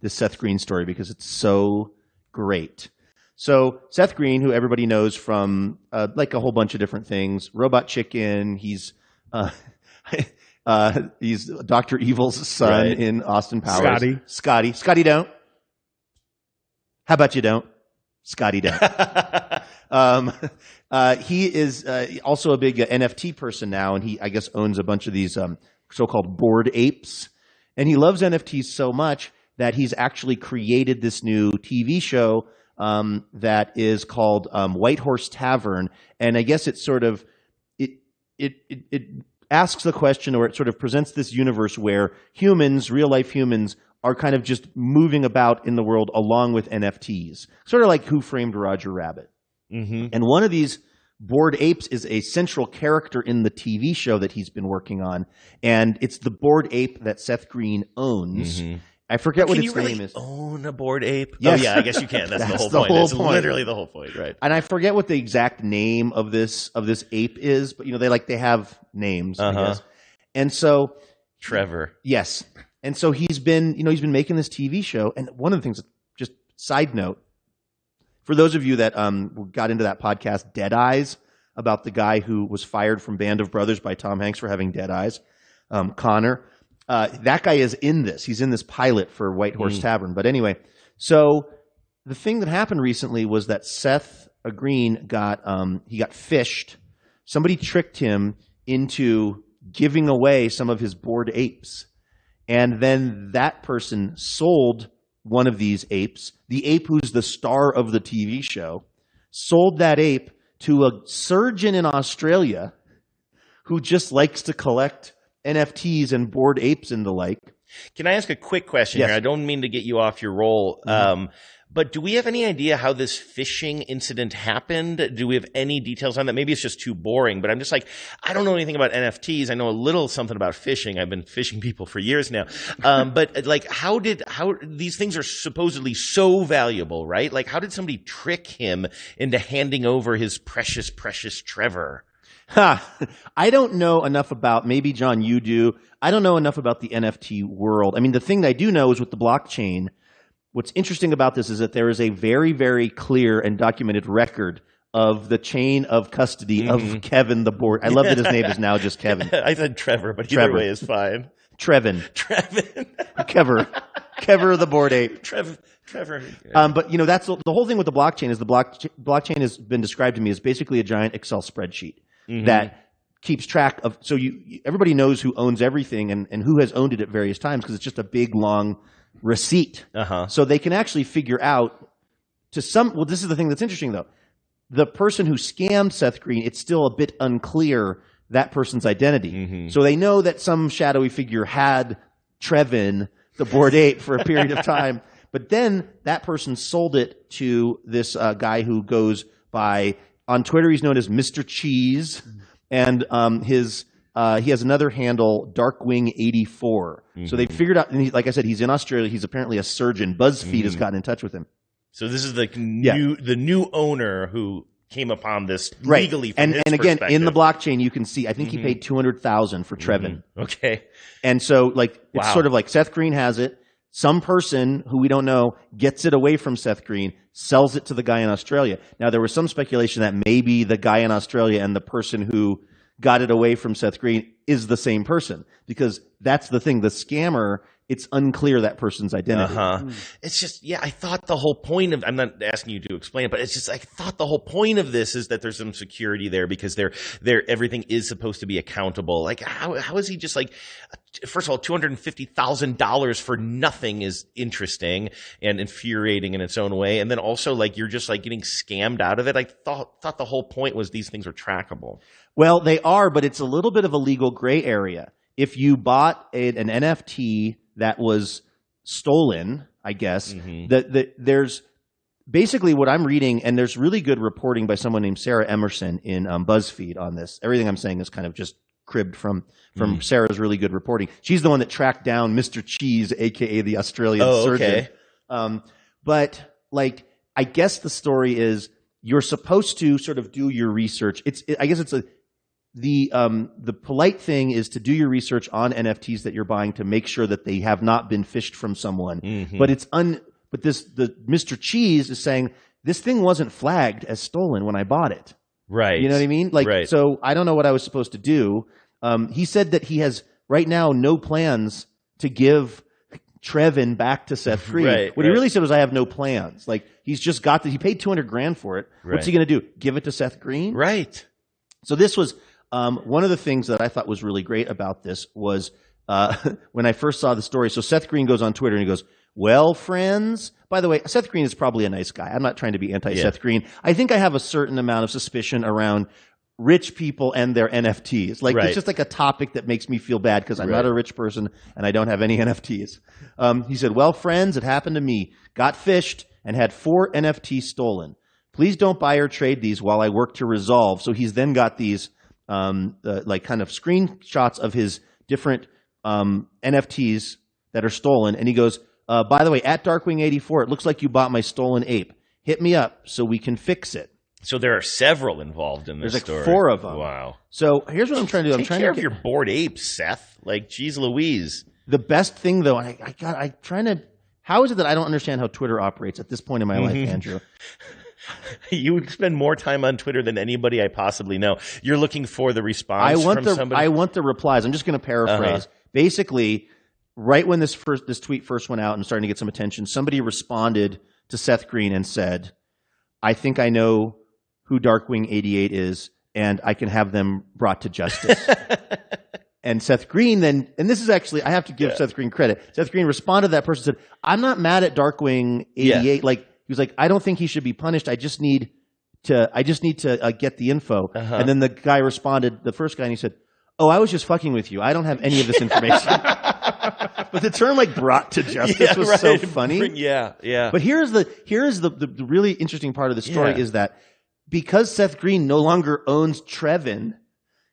this Seth Green story because it's so great. So Seth Green, who everybody knows from like a whole bunch of different things, Robot Chicken. He's Dr. Evil's son in Austin Powers. Scotty don't. How about you don't? Scotty don't. He is also a big NFT person now, and he, I guess, owns a bunch of these so-called bored apes. And he loves NFTs so much that he's actually created this new TV show that is called White Horse Tavern. And I guess it sort of it asks the question, or it sort of presents this universe where humans, real life humans, are kind of just moving about in the world along with NFTs, sort of like Who Framed Roger Rabbit. Mm-hmm. And one of these bored apes is a central character in the TV show that he's been working on, and it's the bored ape that Seth Green owns. Mm-hmm. I forget what Can its you really name is. own a bored ape? Yes. Oh, yeah, I guess you can. That's the That's whole the point. whole That's point. literally the whole point, right? And I forget what the exact name of this ape is, but they have names, I guess. And so Trevor. yes. And so he's been making this TV show. And one of the things, just side note, for those of you that got into that podcast, Dead Eyes, about the guy who was fired from Band of Brothers by Tom Hanks for having dead eyes, Connor, that guy is in this. He's in this pilot for White Horse Tavern. But anyway, so the thing that happened recently was that Seth Green got fished. Somebody tricked him into giving away some of his bored apes. And then that person sold one of these apes, the ape who's the star of the TV show, sold that ape to a surgeon in Australia who just likes to collect NFTs and bored apes and the like. Can I ask a quick question Yes. here? I don't mean to get you off your roll. But do we have any idea how this phishing incident happened? Do we have any details on that? Maybe it's just too boring, but I'm just like, I don't know anything about NFTs. I know a little something about phishing. I've been phishing people for years now. But like, how these things are supposedly so valuable, right? Like, how did somebody trick him into handing over his precious, precious Trevor? I don't know enough about, maybe John, you do. I don't know enough about the NFT world. I mean, the thing that I do know is with the blockchain, what's interesting about this is that there is a very, very clear and documented record of the chain of custody of Kevin the board. I love that his name is now just Kevin. I said Trevor, but Trevor. either way is fine. Trevin. Kever the board ape. Trevor. But that's the whole thing with the blockchain is the blockchain has been described to me as basically a giant Excel spreadsheet that keeps track of. So everybody knows who owns everything and who has owned it at various times because it's just a big long receipt. So they can actually figure out well, this is the thing that's interesting though. The person who scammed Seth Green, it's still a bit unclear that person's identity. So they know that some shadowy figure had Trevin, the bored ape, for a period of time. But then that person sold it to this guy who goes by, on Twitter, he's known as Mr. Cheese. And he has another handle, Darkwing84. So they figured out, and like I said, he's in Australia. He's apparently a surgeon. BuzzFeed has gotten in touch with him. So this is the new owner who came upon this Right. legally from his and again, perspective. in the blockchain, you can see, I think he paid $200,000 for Trevin. Okay. And so, like, it's Wow. sort of like Seth Green has it. Some person who we don't know gets it away from Seth Green, sells it to the guy in Australia. Now, there was some speculation that maybe the guy in Australia and the person who got it away from Seth Green is the same person. Because that's the thing. The scammer, it's unclear that person's identity. It's just, I thought the whole point of, I'm not asking you to explain it, but it's just, I thought the whole point of this is that there's some security there because everything is supposed to be accountable. Like, how is he just like, first of all, $250,000 for nothing is interesting and infuriating in its own way. And then also, like, you're just like getting scammed out of it. I thought the whole point was these things are trackable. Well, they are, but it's a little bit of a legal gray area. If you bought an NFT that was stolen, I guess, there's basically what I'm reading, and there's really good reporting by someone named Sarah Emerson in BuzzFeed on this. Everything I'm saying is kind of just cribbed from Sarah's really good reporting. She's the one that tracked down Mr. Cheese, a.k.a. the Australian surgeon. But, like, I guess the story is you're supposed to sort of do your research. I guess it's the polite thing is to do your research on NFTs that you're buying to make sure that they have not been phished from someone. But the Mr. Cheese is saying this thing wasn't flagged as stolen when I bought it. Right. You know what I mean? Like, right. So I don't know what I was supposed to do. He said that he has right now no plans to give Trevin back to Seth Green. What he really said was, I have no plans. Like, he's just got he paid $200,000 for it. What's he going to do? Give it to Seth Green? Right. So this was one of the things that I thought was really great about this was when I first saw the story. So Seth Green goes on Twitter and he goes, well, friends, by the way, Seth Green is probably a nice guy. I'm not trying to be anti-Seth Green. I think I have a certain amount of suspicion around rich people and their NFTs. Like, it's just like a topic that makes me feel bad because I'm not a rich person and I don't have any NFTs. He said, well, friends, it happened to me. Got fished and had 4 NFTs stolen. Please don't buy or trade these while I work to resolve. So he's then got these like kind of screenshots of his different NFTs that are stolen. And he goes, by the way, at Darkwing84, it looks like you bought my stolen ape. Hit me up so we can fix it. So there are several involved in this There's story. 4 of them. Wow. So here's what I'm trying to do. Take care of your bored apes, Seth. Like, geez Louise. The best thing, though, how is it that I don't understand how Twitter operates at this point in my life, Andrew? You spend more time on Twitter than anybody I possibly know. You're looking for the response from somebody? I want the replies. I'm just going to paraphrase. Basically, right when this tweet first went out and starting to get some attention, somebody responded to Seth Green and said, I think I know who Darkwing 88 is, and I can have them brought to justice. And Seth Green then, and this is actually, I have to give Seth Green credit. Seth Green responded to that person and said, I'm not mad at Darkwing 88. Yeah. Like, he was like, I don't think he should be punished. I just need to get the info. And then the guy responded, the first guy, and he said, oh, I was just fucking with you. I don't have any of this information. But the term like brought to justice was so funny. Yeah. But here's the really interesting part of the story is that because Seth Green no longer owns Trevin,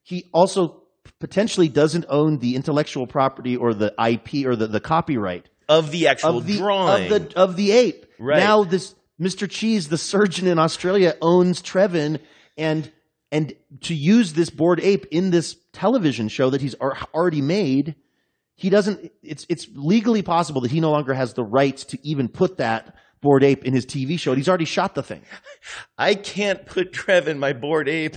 he also potentially doesn't own the intellectual property or the IP or the copyright of the actual drawing of the ape. Right. Now this Mr. Cheese, the surgeon in Australia, owns Trevin, and to use this bored ape in this television show that he's already made, he doesn't. It's legally possible that he no longer has the rights to even put that bored ape in his TV show. He's already shot the thing. I can't put Trevin, my bored ape,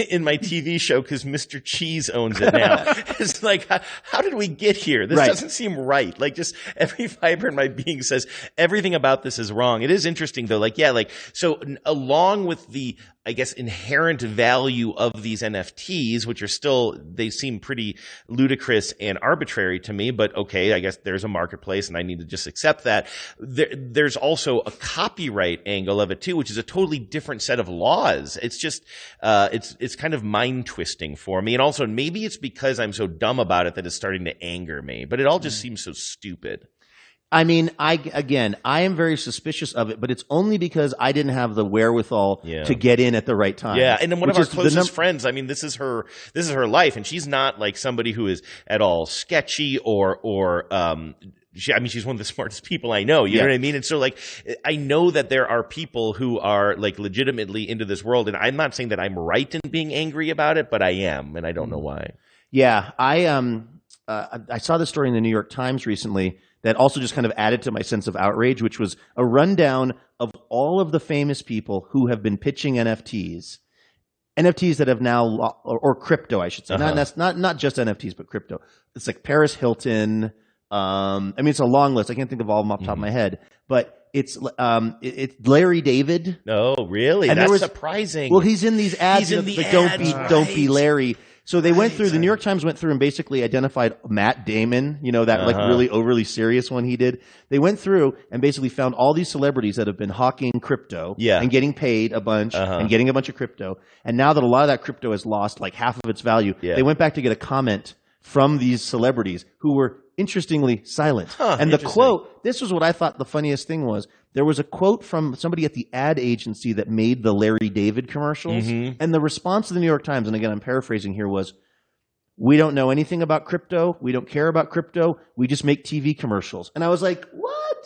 in my TV show because Mr. Cheese owns it now. It's like, how did we get here? This doesn't seem right. Like, just every fiber in my being says everything about this is wrong. It is interesting, though. So along with the, I guess, inherent value of these NFTs, which are still, they seem pretty ludicrous and arbitrary to me, but okay, I guess there's a marketplace and I need to just accept that. There's also a copyright angle of it too, which is a totally different set of laws. It's just, it's kind of mind twisting for me. And also maybe it's because I'm so dumb about it that it's starting to anger me, but it all just seems so stupid. I mean, I am very suspicious of it, but it's only because I didn't have the wherewithal to get in at the right time. Yeah, and then one of our closest friends, I mean, this is her life, and she's not like somebody who is at all sketchy or she's one of the smartest people I know. You know what I mean? And so, like, I know that there are people who are like legitimately into this world, and I'm not saying that I'm right in being angry about it, but I am, and I don't know why. Yeah, I saw this story in the New York Times recently that also just kind of added to my sense of outrage, which was a rundown of all of the famous people who have been pitching NFTs that have now, or crypto, I should say, not just NFTs, but crypto. It's like Paris Hilton. I mean, it's a long list. I can't think of all of them off the top of my head, but it's Larry David. Oh, really? And that's surprising. Well, he's in these ads. He's in the ads, don't be Larry. So they went through, the New York Times went through and basically identified Matt Damon, that like really overly serious one he did. They went through and basically found all these celebrities that have been hawking crypto and getting paid a bunch and getting a bunch of crypto. And now that a lot of that crypto has lost like half of its value, they went back to get a comment from these celebrities who were interestingly silent. And the quote, this was what I thought the funniest thing was. There was a quote from somebody at the ad agency that made the Larry David commercials. And the response to the New York Times, and again, I'm paraphrasing here, was, we don't know anything about crypto. We don't care about crypto. We just make TV commercials. And I was like, what?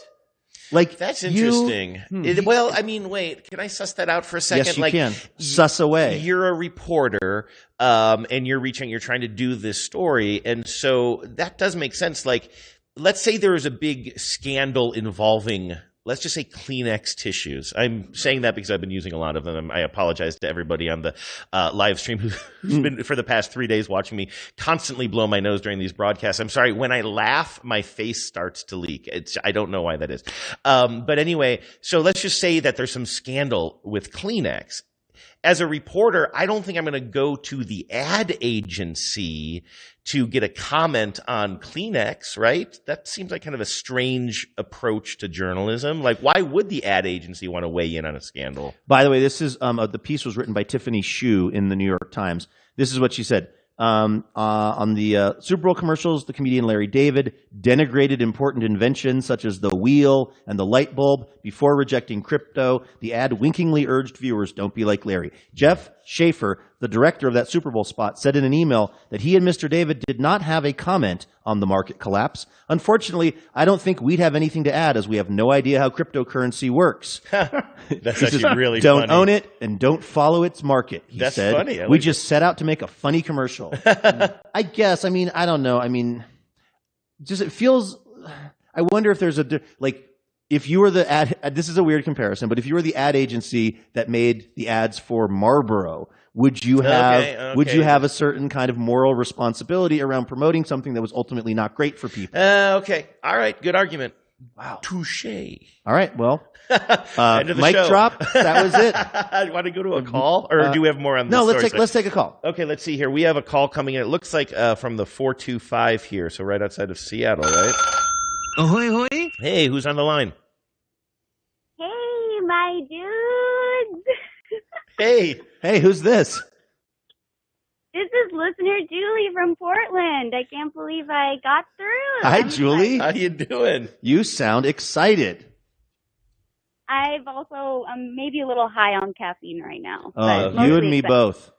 Like, that's interesting. Well, I mean, wait, can I suss that out for a second? Yes, you can. Suss away. You're a reporter, and you're trying to do this story. And so that does make sense. Like, let's say there is a big scandal involving, let's just say, Kleenex tissues. I'm saying that because I've been using a lot of them. I apologize to everybody on the live stream who's been for the past 3 days watching me constantly blow my nose during these broadcasts. I'm sorry. When I laugh, my face starts to leak. I don't know why that is. But anyway, so let's just say that there's some scandal with Kleenex. As a reporter, I don't think I'm going to go to the ad agency to get a comment on Kleenex, right? That seems like kind of a strange approach to journalism. Like, why would the ad agency want to weigh in on a scandal? By the way, this is the piece was written by Tiffany Shu in the New York Times. This is what she said. On the Super Bowl commercials, the comedian Larry David denigrated important inventions such as the wheel and the light bulb before rejecting crypto. The ad winkingly urged viewers, don't be like Larry. Jeff, Schaefer, the director of that Super Bowl spot, said in an email that he and Mr. David did not have a comment on the market collapse. Unfortunately, I don't think we'd have anything to add as we have no idea how cryptocurrency works. That's He actually says, really don't funny. own it and don't follow its market, he That's said. funny. I We like just set out to make a funny commercial. I guess. I mean, I don't know. I mean, just it feels. I wonder if there's if you were the ad. This is a weird comparison, but if you were the ad agency that made the ads for Marlboro, would you have a certain kind of moral responsibility around promoting something that was ultimately not great for people? Okay. All right. Good argument. Wow. Touche. All right. Well, End of the mic show. drop. That was it. Want to go to a call, or do we have more on? No, the let's take a call. Okay, let's see here. We have a call coming in. It looks like from the 425 here, so right outside of Seattle, right? Ahoy, hoy. Hey, who's on the line? Hey, my dudes. Hey, who's this? This is listener Julie from Portland. I can't believe I got through. Hi, Julie. How you doing? You sound excited. I've also maybe a little high on caffeine right now. You and me both.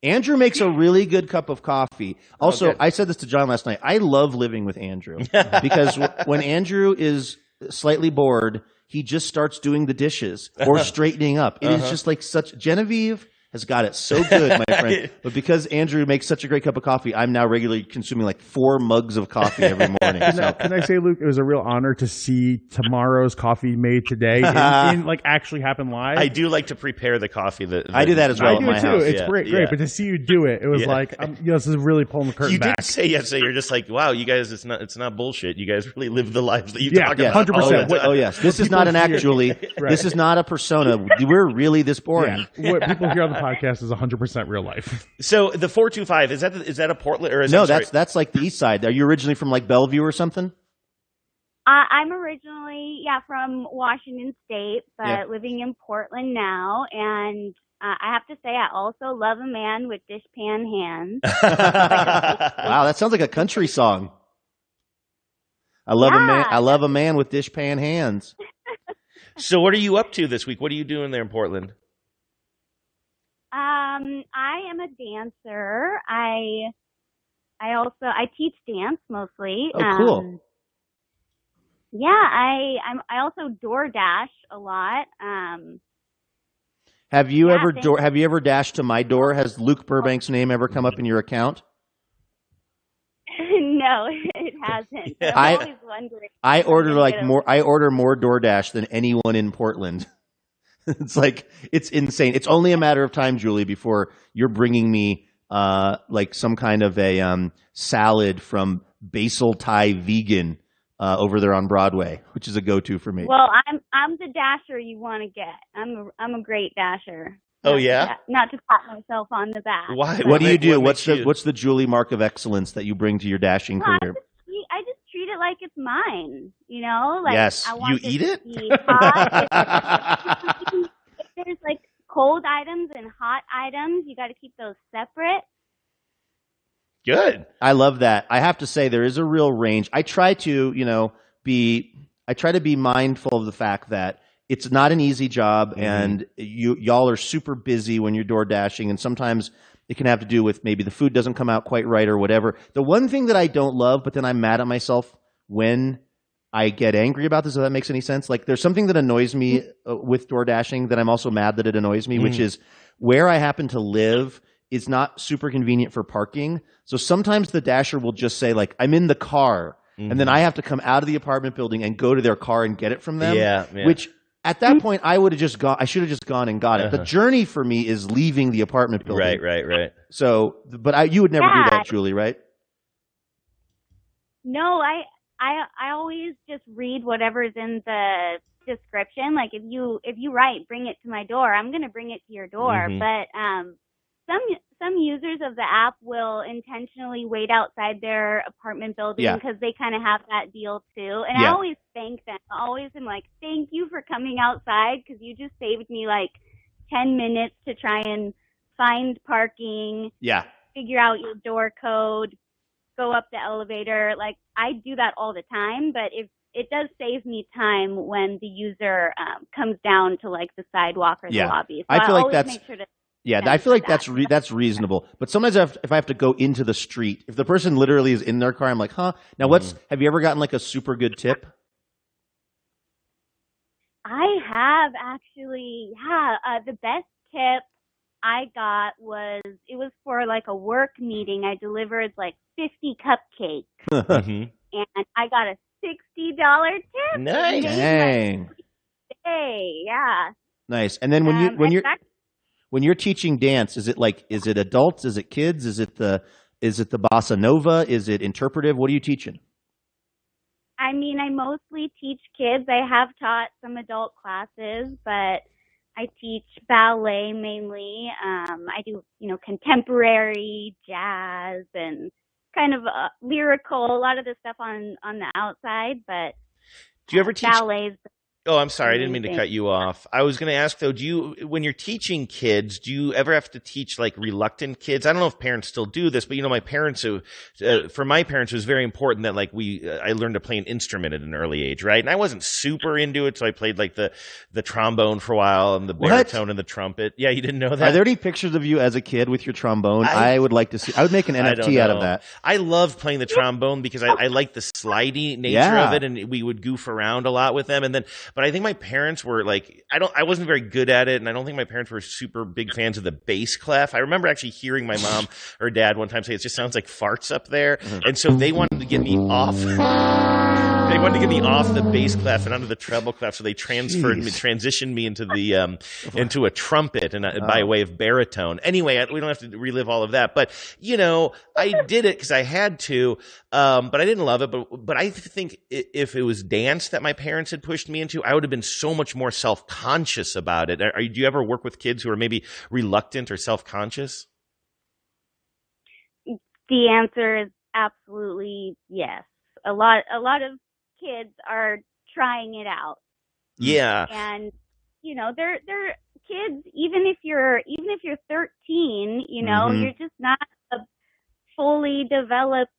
Andrew makes a really good cup of coffee. Also, I said this to John last night. I love living with Andrew because when Andrew is slightly bored, he just starts doing the dishes or straightening up. It is just like such. Genevieve has got it so good, my friend. But because Andrew makes such a great cup of coffee, I'm now regularly consuming like 4 mugs of coffee every morning. Can I say, Luke, it was a real honor to see tomorrow's coffee made today in like actually happen live. I do like to prepare the coffee. I do that as well. I do it too. It's great. But to see you do it, it was like, this is really pulling the curtain you back. You did say yesterday, you're just like, wow, you guys, it's not bullshit. You guys really live the lives that you talk about. 100%. Oh, yes. This is not an act, Julie. Right. This is not a persona. We're really this boring. Yeah. What people hear on the podcast is 100% real life. So the 425, is that a Portland or is no? That's like the east side. Are you originally from like Bellevue or something? I'm originally from Washington State, but living in Portland now. And I have to say, I also love a man with dishpan hands. Wow, that sounds like a country song. I love a man with dishpan hands. So what are you up to this week? What are you doing there in Portland? I am a dancer. I teach dance mostly. Oh, cool. Yeah, I also DoorDash a lot. Have you ever dashed to my door? Has Luke Burbank's name ever come up in your account? No, it hasn't. I'm always wondering. I order more DoorDash than anyone in Portland. It's insane. It's only a matter of time, Julie, before you're bringing me like some kind of a salad from Basil Thai Vegan over there on Broadway, which is a go-to for me. Well, I'm the dasher you want to get. I'm a great dasher. Oh yeah. Not to pat myself on the back. Why? What do you do? What's the Julie mark of excellence that you bring to your dashing career? I just treat it like it's mine. You know, like yes. I want you eat it. To be hot. If there's like cold items and hot items, you got to keep those separate. Good. I love that. I have to say there is a real range. I try to, be mindful of the fact that it's not an easy job, and y'all are super busy when you're door dashing, and sometimes it can have to do with maybe the food doesn't come out quite right or whatever. The one thing that I don't love, but then I'm mad at myself when I get angry about this, if that makes any sense. Like there's something that annoys me with door dashing that I'm also mad that it annoys me, which is where I happen to live is not super convenient for parking. So sometimes the dasher will just say like, I'm in the car, and then I have to come out of the apartment building and go to their car and get it from them. Yeah. Which at that point I should have just gone and got it. The journey for me is leaving the apartment building. Right. So, but you would never do that, Julie, right? No, I always just read whatever's in the description. Like if you write, bring it to my door, I'm going to bring it to your door. But some users of the app will intentionally wait outside their apartment building because they kind of have that deal too. And I always thank them. I always am like, thank you for coming outside because you just saved me like 10 minutes to try and find parking. Yeah. Figure out your door code, go up the elevator. Like I do that all the time, but if it does save me time when the user comes down to like the sidewalk or the lobby. So I feel like always that's make sure to Yeah, I feel like that's reasonable. But sometimes if I have to go into the street, if the person literally is in their car, I'm like, huh? Now, have you ever gotten like a super good tip? I have actually. Yeah, the best tip I got it was for like a work meeting. I delivered like 50 cupcakes, and I got a $60 tip. Nice. Dang. Hey, yeah. Nice. And then when you're teaching dance, is it adults? Is it kids? Is it the bossa nova? Is it interpretive? What are you teaching? I mean, I mostly teach kids. I have taught some adult classes, but I teach ballet mainly. I do, contemporary jazz and kind of lyrical, a lot of the stuff on the outside, but do you ever teach ballets? Oh, I'm sorry. I didn't mean to cut you off. I was going to ask, though, when you're teaching kids, do you ever have to teach, like, reluctant kids? I don't know if parents still do this, but, my parents, for my parents, it was very important that, like, I learned to play an instrument at an early age, right? And I wasn't super into it, so I played, like, the trombone for a while and the baritone and the trumpet. Yeah, you didn't know that? Are there any pictures of you as a kid with your trombone? I would like to see. I would make an NFT out of that. I love playing the trombone because I like the slidey nature of it, and we would goof around a lot with them. But I think my parents were like, I wasn't very good at it, and I don't think my parents were super big fans of the bass clef. I remember actually hearing my mom or dad one time say, it just sounds like farts up there. And so they wanted to get me off. They wanted to get me off the bass clef and onto the treble clef, so they transitioned me into the into a trumpet and by way of baritone. Anyway, we don't have to relive all of that, but I did it because I had to, but I didn't love it. But I think if it was dance that my parents had pushed me into, I would have been so much more self-conscious about it. Do you ever work with kids who are maybe reluctant or self-conscious? The answer is absolutely yes. A lot of kids are trying it out. Yeah. And they're kids, even if you're 13, you're just not a fully developed,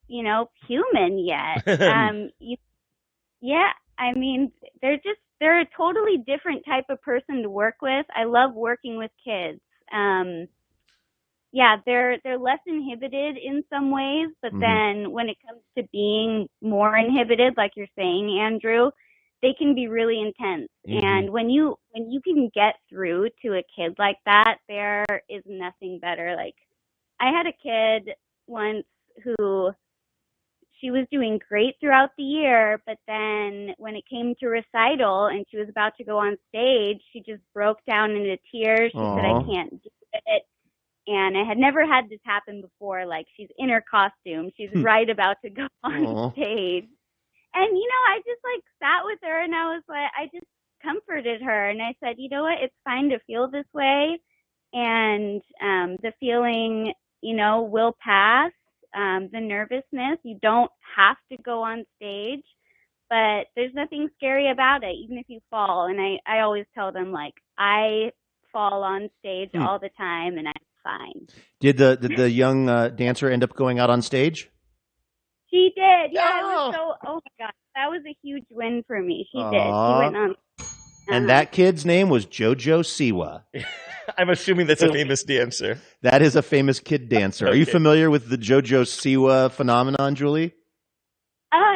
human yet. I mean, they're a totally different type of person to work with. I love working with kids. They're less inhibited in some ways, but then when it comes to being more inhibited, like you're saying, Andrew, they can be really intense. And when you can get through to a kid like that, there is nothing better. Like, I had a kid once who, she was doing great throughout the year, but then when it came to recital and she was about to go on stage, she just broke down into tears. She said, I can't do it. And I had never had this happen before. Like, she's in her costume. She's right about to go on stage. And, I just, like, sat with her and I was like, I just comforted her. And I said, you know what? It's fine to feel this way. And the feeling, will pass. The nervousness, you don't have to go on stage, but there's nothing scary about it, even if you fall. And I always tell them, like, I fall on stage all the time and I'm fine. Did the young dancer end up going out on stage? She did. Yeah, it was oh my gosh, that was a huge win for me. She did. She went on. And that kid's name was JoJo Siwa. I'm assuming that's a famous dancer. That is a famous kid dancer. Okay. Are you familiar with the JoJo Siwa phenomenon, Julie?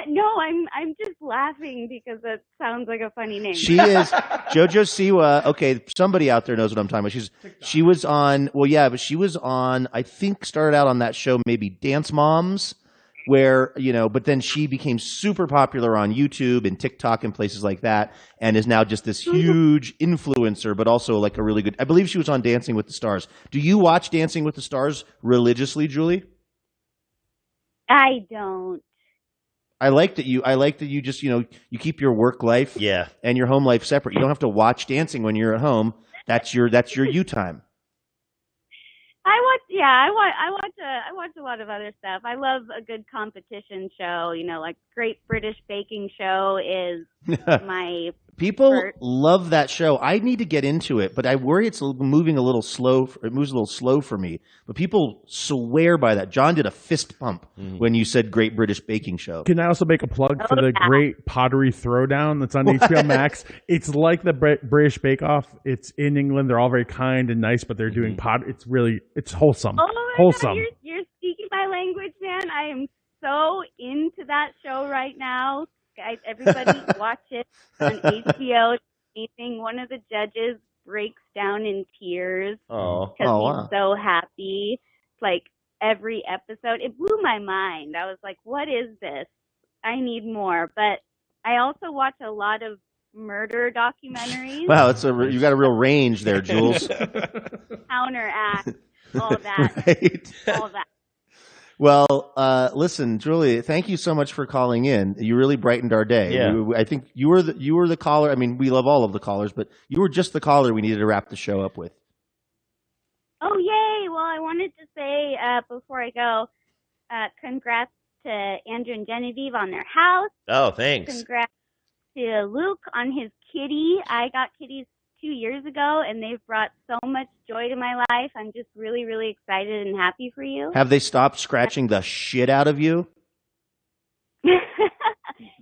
No, I'm just laughing because it sounds like a funny name. She is JoJo Siwa. Okay, somebody out there knows what I'm talking about. She was on. Well, yeah, but she was on. I think started out on that show, maybe Dance Moms, where but then she became super popular on YouTube and TikTok and places like that, and is now just this huge influencer, but also like a really good. I believe she was on Dancing with the Stars. Do you watch Dancing with the Stars religiously, Julie? I don't. I like that you just you keep your work life and your home life separate. You don't have to watch dancing when you're at home. That's your you time. I watch a lot of other stuff. I love a good competition show. Like Great British Baking Show is my People love that show. I need to get into it, but I worry it's moving a little slow. It moves a little slow for me. But people swear by that. John did a fist pump when you said Great British Baking Show. Can I also make a plug for the Great Pottery Throwdown that's on HBO Max? It's like the British Bake Off. It's in England. They're all very kind and nice, but they're doing it's wholesome. Oh my wholesome. God, you're speaking my language, man. I am so into that show right now. Guys, everybody watch it on HBO. It's amazing. One of the judges breaks down in tears because he's so happy. It's like every episode. It blew my mind. I was like, what is this? I need more. But I also watch a lot of murder documentaries. Wow, you got a real range there, Jules. Counteract, all that. Right. All that. Well, listen, Julie, thank you so much for calling in. You really brightened our day. Yeah. I think you were the caller. I mean, we love all of the callers, but you were just the caller we needed to wrap the show up with. Oh, yay. Well, I wanted to say before I go, congrats to Andrew and Genevieve on their house. Oh, thanks. Congrats to Luke on his kitty. I got kitties 2 years ago, and they've brought so much joy to my life. I'm just really, really excited and happy for you. Have they stopped scratching the shit out of you?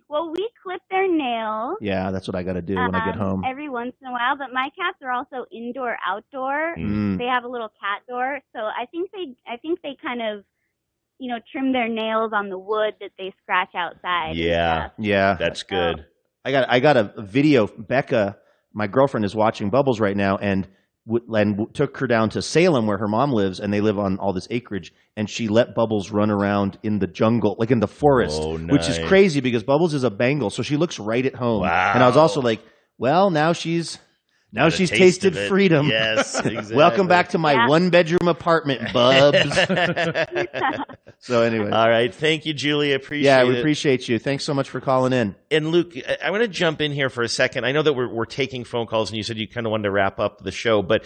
Well, we clip their nails. Yeah, that's what I got to do when I get home. Every once in a while, but my cats are also indoor, outdoor. They have a little cat door, so I think they kind of, trim their nails on the wood that they scratch outside. Yeah, that's good. I got a video. Becca, my girlfriend, is watching Bubbles right now, and took her down to Salem where her mom lives, and they live on all this acreage, and she let Bubbles run around in the jungle, like in the forest, which is crazy because Bubbles is a Bengal, so she looks right at home. Wow. And I was also like, well, now she's tasted freedom. Yes, exactly. Welcome back to my one-bedroom apartment, bubs. So anyway. All right. Thank you, Julie. Appreciate it. Yeah, we appreciate you. Thanks so much for calling in. And Luke, I want to jump in here for a second. I know that we're taking phone calls, and you said you kind of wanted to wrap up the show. But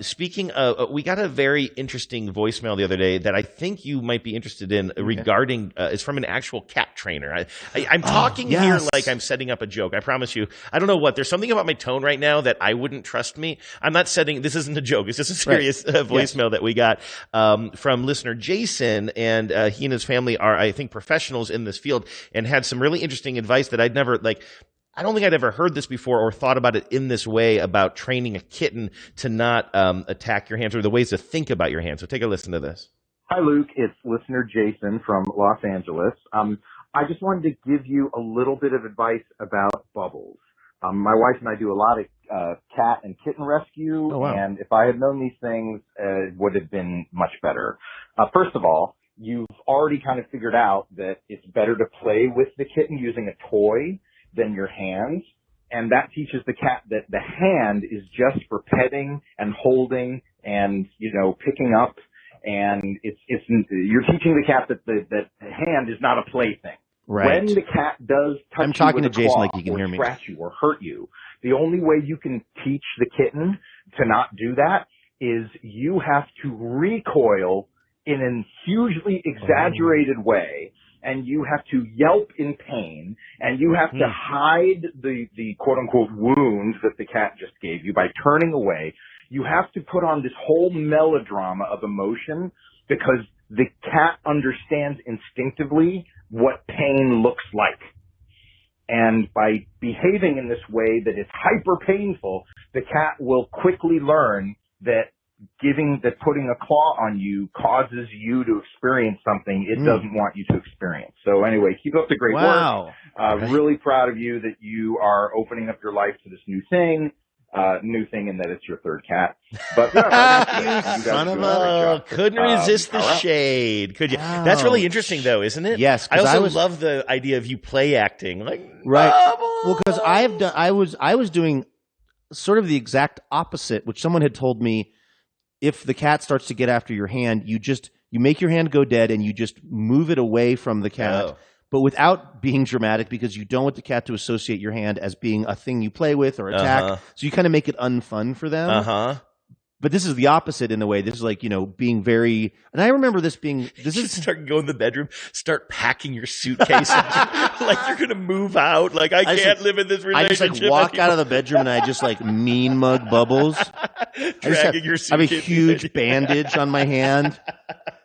speaking of, we got a very interesting voicemail the other day that I think you might be interested in regarding, it's from an actual cat trainer. I'm talking here like I'm setting up a joke. I promise you. I don't know what. There's something about my tone right now that I wouldn't trust me. I'm not this isn't a joke. It's just a serious voicemail that we got from listener Jason. And he and his family are, I think, professionals in this field and had some really interesting advice that I'd never, I don't think I'd ever heard this before or thought about it in this way about training a kitten to not attack your hands, or the ways to think about your hands. So take a listen to this. Hi, Luke. It's listener Jason from Los Angeles. I just wanted to give you a little bit of advice about Bubbles. My wife and I do a lot of cat and kitten rescue, and if I had known these things, it would have been much better. First of all, you've already kind of figured out that it's better to play with the kitten using a toy than your hands, and that teaches the cat that the hand is just for petting and holding and, picking up, and you're teaching the cat that the hand is not a plaything. Right. When the cat does touch I'm talking you to with a Jason claw like he can or hear me. scratch you or hurt you, the only way you can teach the kitten to not do that is you have to recoil in a hugely exaggerated way, and you have to yelp in pain, and you have to hide the quote-unquote wounds that the cat just gave you by turning away. You have to put on this whole melodrama of emotion because the cat understands instinctively what pain looks like. And by behaving in this way that is hyper painful, the cat will quickly learn that putting a claw on you causes you to experience something it doesn't want you to experience. So anyway, keep up the great work. Really proud of you that you are opening up your life to this new thing in that it's your third cat. But you son of a, couldn't resist the shade. Could you? Wow. That's really interesting, though, isn't it? Yes. I also love the idea of you play acting, right? Well, because I was doing sort of the exact opposite, which someone had told me. If the cat starts to get after your hand, you make your hand go dead and you just move it away from the cat, but without being dramatic, because you don't want the cat to associate your hand as being a thing you play with or attack. So you kind of make it unfun for them. But this is the opposite in a way. This is like, being very, and I remember this being, this You is start going in the bedroom, start packing your suitcase like you're going to move out. Like, I can't live in this I relationship just walk anymore. out of the bedroom and I just mean mug Bubbles. Dragging your I have a suitcase. huge bandage on my hand.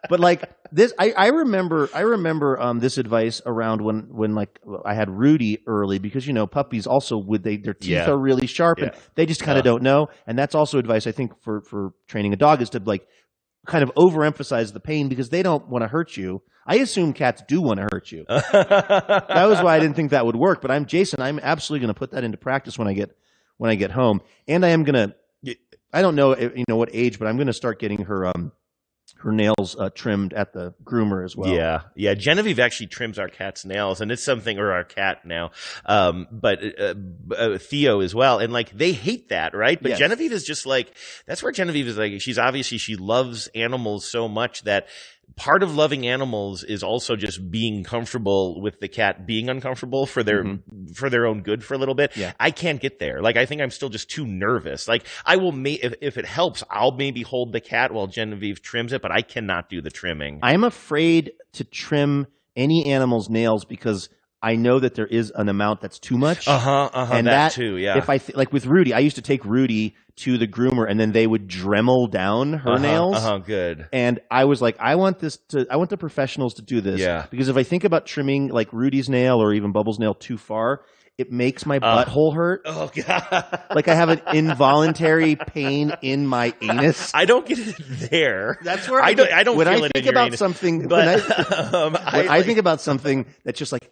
But like this, I remember this advice around when like I had Rudy early, because puppies also their teeth are really sharp and they just kind of don't know. And that's also advice I think for training a dog, is to like kind of overemphasize the pain, because they don't want to hurt you. I assume cats do want to hurt you. That was why I didn't think that would work. But I'm absolutely going to put that into practice when I get home. And I am going to, I don't know what age, but I'm going to start getting her nails trimmed at the groomer as well. Yeah. Genevieve actually trims our cat's nails, and it's something, or our cat now, but Theo as well. And like, they hate that, right? But yes. Genevieve is just like, that's where Genevieve is like, she loves animals so much that part of loving animals is also just being comfortable with the cat being uncomfortable for their own good for a little bit. Yeah. I can't get there. Like, I think I'm still just too nervous. Like, I will if it helps, I'll maybe hold the cat while Genevieve trims it, but I cannot do the trimming. I'm afraid to trim any animal's nails because I know that there is an amount that's too much. And that too, yeah. If like with Rudy, I used to take Rudy to the groomer, and then they would Dremel down her nails. Good. And I was like, I want the professionals to do this. Yeah. Because if I think about trimming like Rudy's nail or even Bubbles' nail too far, it makes my butthole hurt. Oh, God. Like I have an involuntary pain in my anus. I don't get it there. That's where I don't when feel I it think in your about anus. something, But, when I think about something that's just like,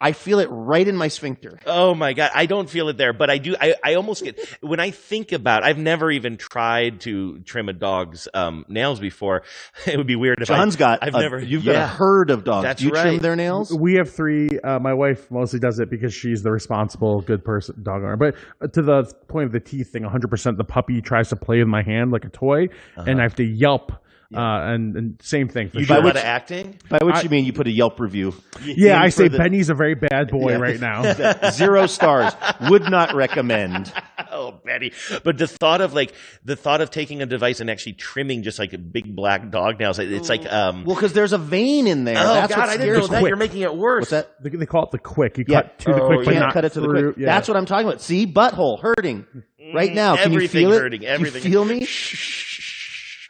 I feel it right in my sphincter. Oh my God. I don't feel it there, but I do. I almost get, when I think about, I've never even tried to trim a dog's nails before. It would be weird if You've got a herd of dogs. That's Do you right. trim their nails? We have 3. My wife mostly does it because she's the responsible, good person, dog owner. But to the point of the teeth thing, 100% the puppy tries to play with my hand like a toy, and I have to yelp. And same thing. You do a lot of acting? By which you mean you put a Yelp review. Yeah, I say Benny's a very bad boy right now. 0 stars. Would not recommend. Oh, Benny. But the thought of taking a device and actually trimming just like a big black dog nails, it's like well, because there's a vein in there. Oh, That's God, I didn't know that. You're making it worse. What's that? They call it the quick. You cut to the quick, but not cut it to through. the quick. That's what I'm talking about. See, butthole hurting right now. Can you feel it? Hurting. Everything. Can you feel me?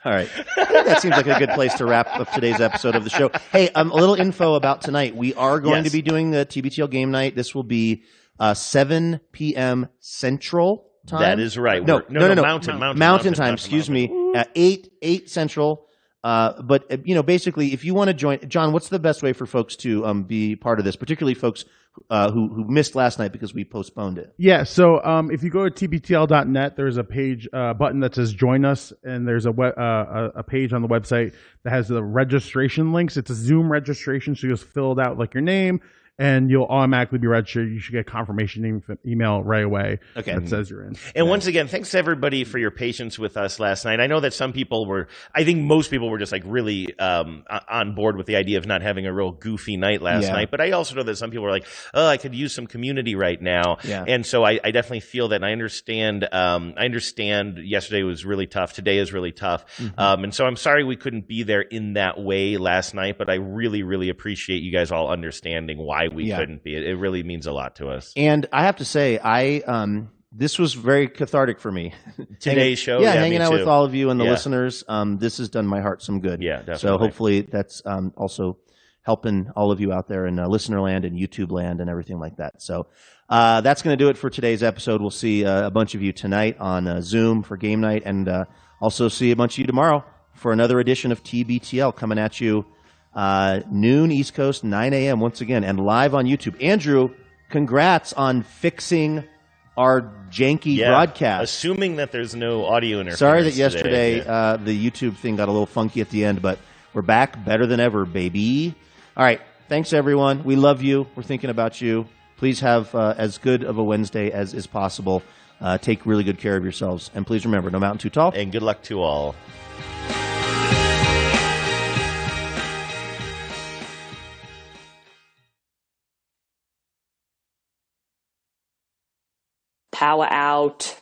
All right. I think that seems like a good place to wrap up today's episode of the show. Hey, a little info about tonight. We are going to be doing the TBTL game night. This will be 7 p.m. Central time. That is right. No, Mountain time. Excuse me. 8 Central. But basically, if you want to join, John, what's the best way for folks to be part of this, particularly folks who missed last night because we postponed it? Yeah, so if you go to tbtl.net, there's a page button that says "Join Us," and there's a page on the website that has the registration links. It's a Zoom registration, so you just fill it out like your name, and you'll automatically be registered. You should get a confirmation email right away that says you're in. And once again, thanks to everybody for your patience with us last night. I know that some people I think most people were just like really on board with the idea of not having a real goofy night last night. But I also know that some people were like, oh, I could use some community right now. Yeah. And so I definitely feel that, and I understand yesterday was really tough. Today is really tough. And so I'm sorry we couldn't be there in that way last night, but I really, really appreciate you guys all understanding why we couldn't be. It really means a lot to us. And I have to say, this was very cathartic for me. Today's show? Yeah, hanging out with all of you and the listeners. This has done my heart some good. Yeah, definitely. So hopefully that's also helping all of you out there in listener land and YouTube land and everything like that. So that's going to do it for today's episode. We'll see a bunch of you tonight on Zoom for game night, and also see a bunch of you tomorrow for another edition of TBTL coming at you noon East Coast, 9 a.m. once again, and live on YouTube. Andrew, congrats on fixing our janky broadcast. Assuming that there's no audio interference. Sorry that yesterday the YouTube thing got a little funky at the end, but we're back better than ever, baby. All right. Thanks, everyone. We love you. We're thinking about you. Please have as good of a Wednesday as is possible. Take really good care of yourselves. And please remember, no mountain too tall. And good luck to all. Power out.